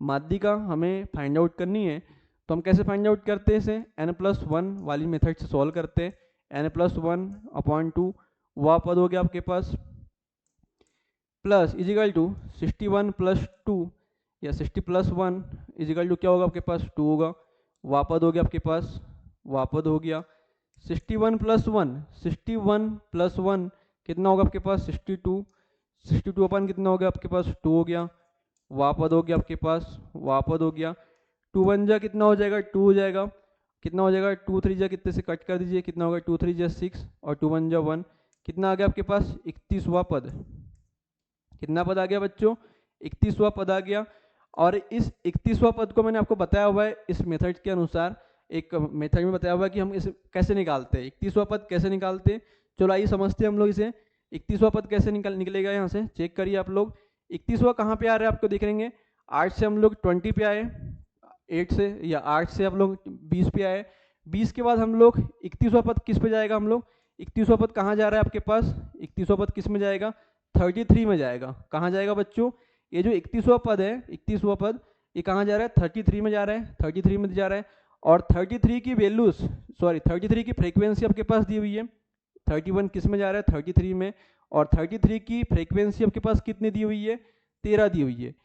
माध्यिका हमें फाइंड आउट करनी है तो हम कैसे फाइंड आउट करते हैं, इसे n+1 वाली मेथड से सॉल्व करते हैं। n+1/2 वह पद हो गया आपके पास, प्लस इजिकल टू 61 + 2 या 60+1 इजिकल टू क्या होगा आपके पास 2 होगा, वापद हो गया आपके पास, वापद हो गया। 61+1 कितना होगा आपके पास 62, 62 अपन कितना हो गया आपके पास 2 हो गया, वापद हो गया आपके पास, वापद हो गया। 2 1 जा कितना हो जाएगा 2 हो जाएगा, कितना हो जाएगा 2 3 जा कितने से कट कर दीजिए, कितना होगा 2 3 जा 6 और 2 1 जा 1, कितना आ गया आपके पास 31वां पद। कितना पद आ गया बच्चों 31वां पद आ गया। और इस 31वां पद को मैंने आपको बताया हुआ है इस मेथड के अनुसार, एक मेथड में बताया हुआ है कि हम इसे कैसे निकालते हैं, 31वां पद कैसे निकालते हैं। चलो आइए समझते हैं हम लोग इसे। 31वां पद कैसे निकलेगा, यहाँ से चेक करिए आप लोग। 31वां कहाँ पे आ रहा है आपको देख लेंगे, 8 से हम लोग 20 पे आए, 8 से या 8 से आप लोग 20 पे आए, 20 के बाद हम लोग 31वां पद किस पे जाएगा, हम लोग 31वां पद कहाँ जा रहा है आपके पास, 31वां पद किस में जाएगा 33 में जाएगा। कहाँ जाएगा बच्चों, ये जो 31वां पद है, 31वां पद ये कहाँ जा रहा है 33 में जा रहा है, 33 में जा रहा है। और 33 की वैल्यूज, सॉरी 33 की फ्रीक्वेंसी आपके पास दी हुई है, 31 किस में जा रहा है 33 में, और 33 की फ्रीक्वेंसी आपके पास कितनी दी हुई है 13 दी हुई है।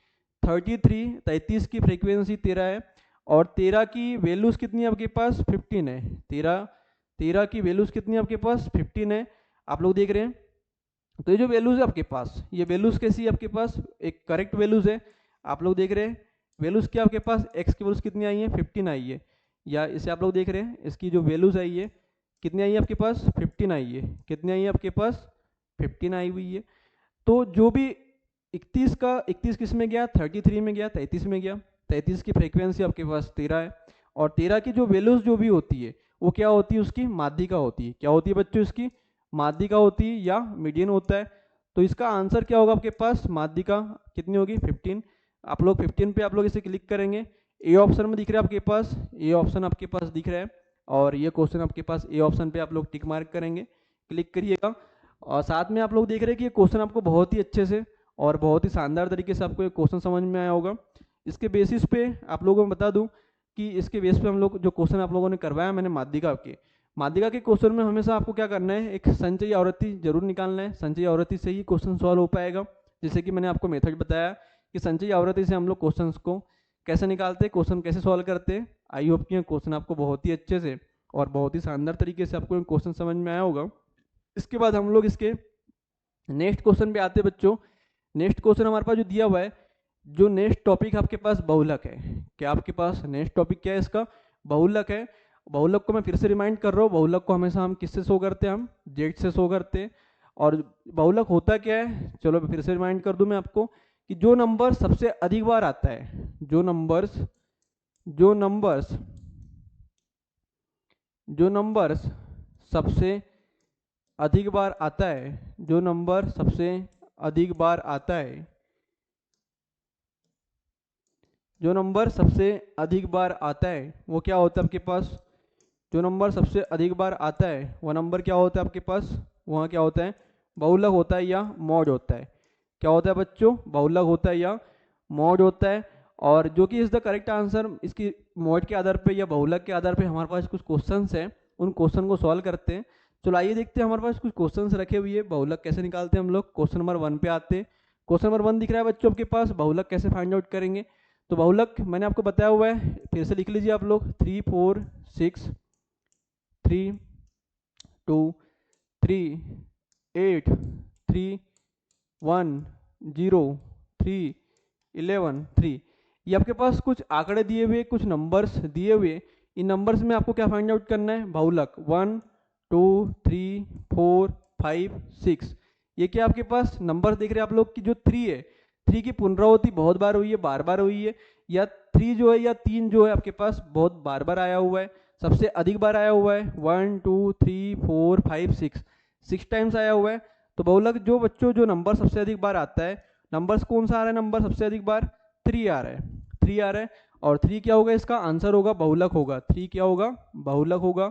33 की फ्रीक्वेंसी 13 है, और 13 की वैल्यूज कितनी है आपके पास 15 है। 13 की वैल्यूज कितनी है आपके पास 15 है, आप लोग देख रहे हैं। तो ये जो वैल्यूज है आपके पास, ये वैल्यूज कैसी है आपके पास, एक करेक्ट वैल्यूज है, आप लोग देख रहे हैं। वैल्यूज क्या आपके पास, एक्स की वैल्यूज कितनी आई है 15 आई है, या इसे आप लोग देख रहे हैं इसकी जो वैल्यूज आई है कितनी आई है आपके पास 15 आई है, कितनी आई है आपके पास 15 आई हुई है। तो जो भी 31 किस में गया 33 में गया, 33 में गया, 33 की फ्रीक्वेंसी आपके पास 13 है, और 13 की जो वैल्यूज जो भी होती है वो क्या होती है, उसकी माध्यिका होती है। क्या होती है बच्चों, इसकी माध्यिका होती है या मीडियन होता है। तो इसका आंसर क्या होगा आपके पास, माध्यिका कितनी होगी 15। आप लोग 15 पे आप लोग इसे क्लिक करेंगे, ए ऑप्शन में दिख रहा है आपके पास, ए ऑप्शन आपके पास दिख रहा है, और ये क्वेश्चन आपके पास ए ऑप्शन पे आप लोग टिक मार्क करेंगे, क्लिक करिएगा। और साथ में आप लोग देख रहे हैं कि ये क्वेश्चन आपको बहुत ही अच्छे से और बहुत ही शानदार तरीके से आपको ये क्वेश्चन समझ में आया होगा। इसके बेसिस पे आप लोगों को बता दूं कि इसके बेस पे हम लोग जो क्वेश्चन आप लोगों ने करवाया मैंने माध्यिका के क्वेश्चन में हमेशा आपको क्या करना है, एक संचयी आवृत्ति जरूर निकालना है। संचयी आवृत्ति से ही क्वेश्चन सॉल्व हो पाएगा। जैसे कि मैंने आपको मेथड बताया कि संचयी आवृत्ति से हम लोग क्वेश्चन को कैसे निकालते हैं, क्वेश्चन कैसे सॉल्व करते हैं। आई होप कि क्वेश्चन आपको बहुत ही अच्छे से और बहुत ही शानदार तरीके से आपको क्वेश्चन समझ में आया होगा। इसके बाद हम लोग इसके नेक्स्ट क्वेश्चन पे आते हैं बच्चों। नेक्स्ट क्वेश्चन हमारे पास जो दिया हुआ है, जो नेक्स्ट टॉपिक आपके पास बहुलक है। क्या आपके पास नेक्स्ट टॉपिक क्या है, इसका बहुलक है। बहुलक को मैं फिर से रिमाइंड कर रहा हूँ, बहुलक को हमेशा हम किससे शो करते हैं, हम जेड से शो करते हैं। और बहुलक होता क्या है, चलो फिर से रिमाइंड कर दूं मैं आपको कि जो नंबर सबसे अधिक बार आता है, जो नंबर्स सबसे अधिक बार आता है, जो नंबर सबसे अधिक बार आता है, जो नंबर सबसे अधिक बार आता है वो क्या होता है आपके पास, जो नंबर सबसे अधिक बार आता है वह नंबर क्या होता है आपके पास, वहाँ क्या होता है, बहुलक होता है या मॉड होता है। क्या होता है बच्चों, बहुलक होता है या मॉड होता है। और जो कि इज द करेक्ट आंसर, इसकी मॉड के आधार पे या बहुलक के आधार पे हमारे पास कुछ क्वेश्चंस हैं उन क्वेश्चन को सॉल्व करते हैं। चलो आइए देखते हैं, हमारे पास कुछ क्वेश्चंस रखे हुए हैं, बहुलक कैसे निकालते हैं हम लोग। क्वेश्चन नंबर 1 पे आते हैं। क्वेश्चन नंबर 1 दिख रहा है बच्चों आपके पास, बहुलक कैसे फाइंड आउट करेंगे। तो बहुलक मैंने आपको बताया हुआ है, फिर से लिख लीजिए आप लोग। 3 4 6 3 2 3 8 3 1 0 3 11 3। ये आपके पास कुछ आंकड़े दिए हुए, कुछ नंबर्स दिए हुए। इन नंबर्स में आपको क्या फाइंड आउट करना है, बहुलक। 1 2 3 4 5 6। ये क्या आपके पास नंबर देख रहे हैं आप लोग की जो 3 है, 3 की पुनरावृत्ति बहुत बार हुई है, बार बार हुई है, या 3 जो है या 3 जो है आपके पास बहुत बार बार आया हुआ है, सबसे अधिक बार आया हुआ है 1 2 3 4 5 6 टाइम्स आया हुआ है। तो बहुलक जो बच्चों जो नंबर सबसे अधिक बार आता है, नंबर्स कौन सा आ रहा है, नंबर सबसे अधिक बार 3 आ रहा है, 3 आ रहा है। और 3 क्या होगा, इसका आंसर होगा बहुलक होगा। 3 क्या होगा, बहुलक होगा।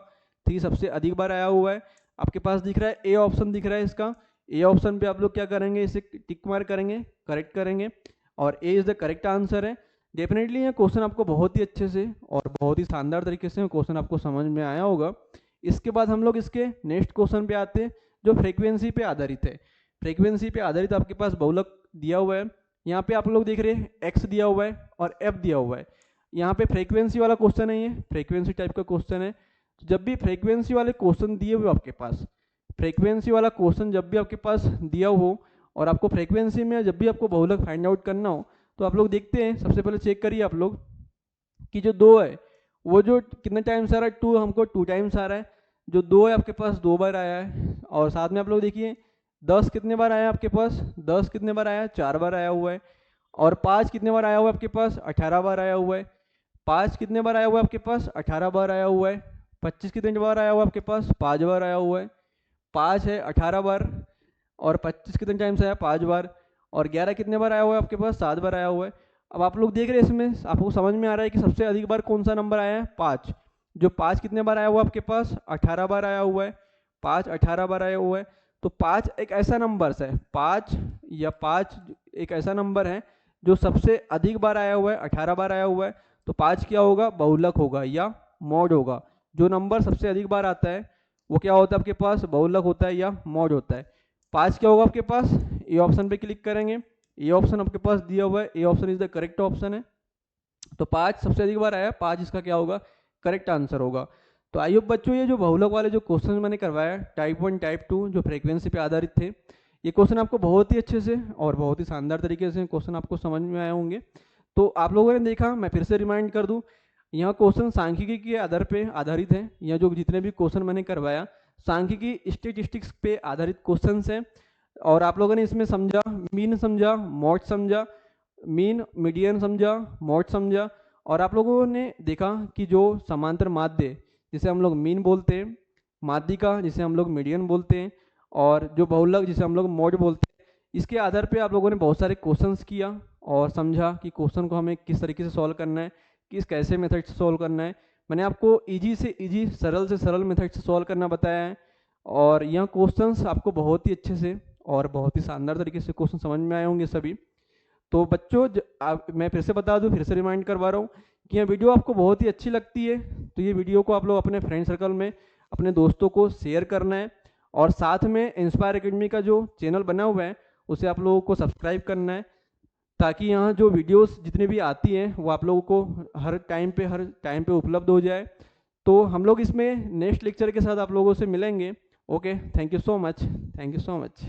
3 सबसे अधिक बार आया हुआ है, आपके पास दिख रहा है, ए ऑप्शन दिख रहा है इसका। ए ऑप्शन पे आप लोग क्या करेंगे, इसे टिक मार्क करेंगे, करेक्ट करेंगे, और ए इज द करेक्ट आंसर है। डेफिनेटली ये क्वेश्चन आपको बहुत ही अच्छे से और बहुत ही शानदार तरीके से क्वेश्चन आपको समझ में आया होगा। इसके बाद हम लोग इसके नेक्स्ट क्वेश्चन पे आते हैं, जो फ्रीक्वेंसी पे आधारित है। फ्रीक्वेंसी पे आधारित आपके पास बहुलक दिया हुआ है। यहाँ पे आप लोग देख रहे हैं एक्स दिया हुआ है और एफ दिया हुआ है। यहाँ पे फ्रीक्वेंसी वाला क्वेश्चन है, ये फ्रीक्वेंसी टाइप का क्वेश्चन है। जब भी फ्रीक्वेंसी वाले क्वेश्चन दिए हुए आपके पास, फ्रीक्वेंसी वाला क्वेश्चन जब भी आपके पास दिया हो और आपको फ्रीक्वेंसी में जब भी आपको बहुलक फाइंड आउट करना हो, तो आप लोग देखते हैं, सबसे पहले चेक करिए आप लोग कि जो 2 है वो जो कितने टाइम्स आ रहा है, 2 हमको 2 टाइम्स आ रहा है। जो 2 है आपके पास 2 बार आया है। और साथ में आप लोग देखिए 10 कितने बार आया है आपके पास, 10 कितने बार आया है, 4 बार आया हुआ है। और 5 कितने बार आया हुआ है आपके पास, 18 बार आया हुआ है। 5 कितने बार आया हुआ है आपके पास, 18 बार आया हुआ है। 25 कितने बार आया हुआ है आपके पास, 5 बार आया हुआ है। 5 है 18 बार, और 25 कितने टाइम्स आया, 5 बार। और 11 कितने बार आया हुआ है आपके पास, 7 बार आया हुआ है। अब आप लोग देख रहे हैं, इसमें आपको समझ में आ रहा है कि सबसे अधिक बार कौन सा नंबर आया है, 5। जो 5 कितने बार आया हुआ है आपके पास, 18 बार आया हुआ है। 5 18 बार आया हुआ है। तो 5 एक ऐसा नंबर है, 5 एक ऐसा नंबर है जो सबसे अधिक बार आया हुआ है, 18 बार आया हुआ है। तो 5 क्या होगा, बहुलक होगा या मॉड होगा। जो नंबर सबसे अधिक बार आता है वो क्या होता है आपके पास, बहुलक होता है या मॉड होता है। 5 क्या होगा आपके पास, ए ऑप्शन पे क्लिक करेंगे। ए ऑप्शन आपके पास दिया हुआ है, A option is the correct option है। तो 5 सबसे अधिक बार आया, 5 इसका क्या होगा, करेक्ट आंसर होगा। तो आई होप बच्चों ये जो बहुलक वाले जो क्वेश्चन मैंने करवाया टाइप 1 टाइप 2 जो फ्रीक्वेंसी पे आधारित थे, ये क्वेश्चन आपको बहुत ही अच्छे से और बहुत ही शानदार तरीके से क्वेश्चन आपको समझ में आए होंगे। तो आप लोगों ने देखा, मैं फिर से रिमाइंड कर दूं, यहाँ क्वेश्चन सांख्यिकी के आधार पे आधारित है। यह जो जितने भी क्वेश्चन मैंने करवाया सांख्यिकी स्टेटिस्टिक्स पे आधारित क्वेश्चन हैं। और आप लोगों ने इसमें समझा, मीन समझा, मॉड समझा, मीन मीडियन समझा, मॉड समझा। और आप लोगों ने देखा कि जो समांतर माध्य जिसे हम लोग मीन बोलते हैं, माध्यिका जिसे हम लोग मीडियन बोलते हैं, और जो बहुलक जिसे हम लोग मॉड बोलते हैं, इसके आधार पे आप लोगों ने बहुत सारे क्वेश्चंस किया और समझा कि क्वेश्चन को हमें किस तरीके से सॉल्व करना है, किस कैसे मेथड से सॉल्व करना है। मैंने आपको इजी से इजी, सरल से सरल मेथड से सॉल्व करना बताया है। और यह क्वेश्चंस आपको बहुत ही अच्छे से और बहुत ही शानदार तरीके से क्वेश्चन समझ में आए होंगे सभी। तो बच्चों मैं फिर से बता दूं, फिर से रिमाइंड करवा रहा हूँ कि यह वीडियो आपको बहुत ही अच्छी लगती है तो ये वीडियो को आप लोग अपने फ्रेंड सर्कल में अपने दोस्तों को शेयर करना है। और साथ में इंस्पायर एकेडमी का जो चैनल बना हुआ है उसे आप लोगों को सब्सक्राइब करना है, ताकि यहाँ जो वीडियोस जितनी भी आती हैं वो आप लोगों को हर टाइम पे उपलब्ध हो जाए। तो हम लोग इसमें नेक्स्ट लेक्चर के साथ आप लोगों से मिलेंगे। Okay, thank you so much, thank you so much.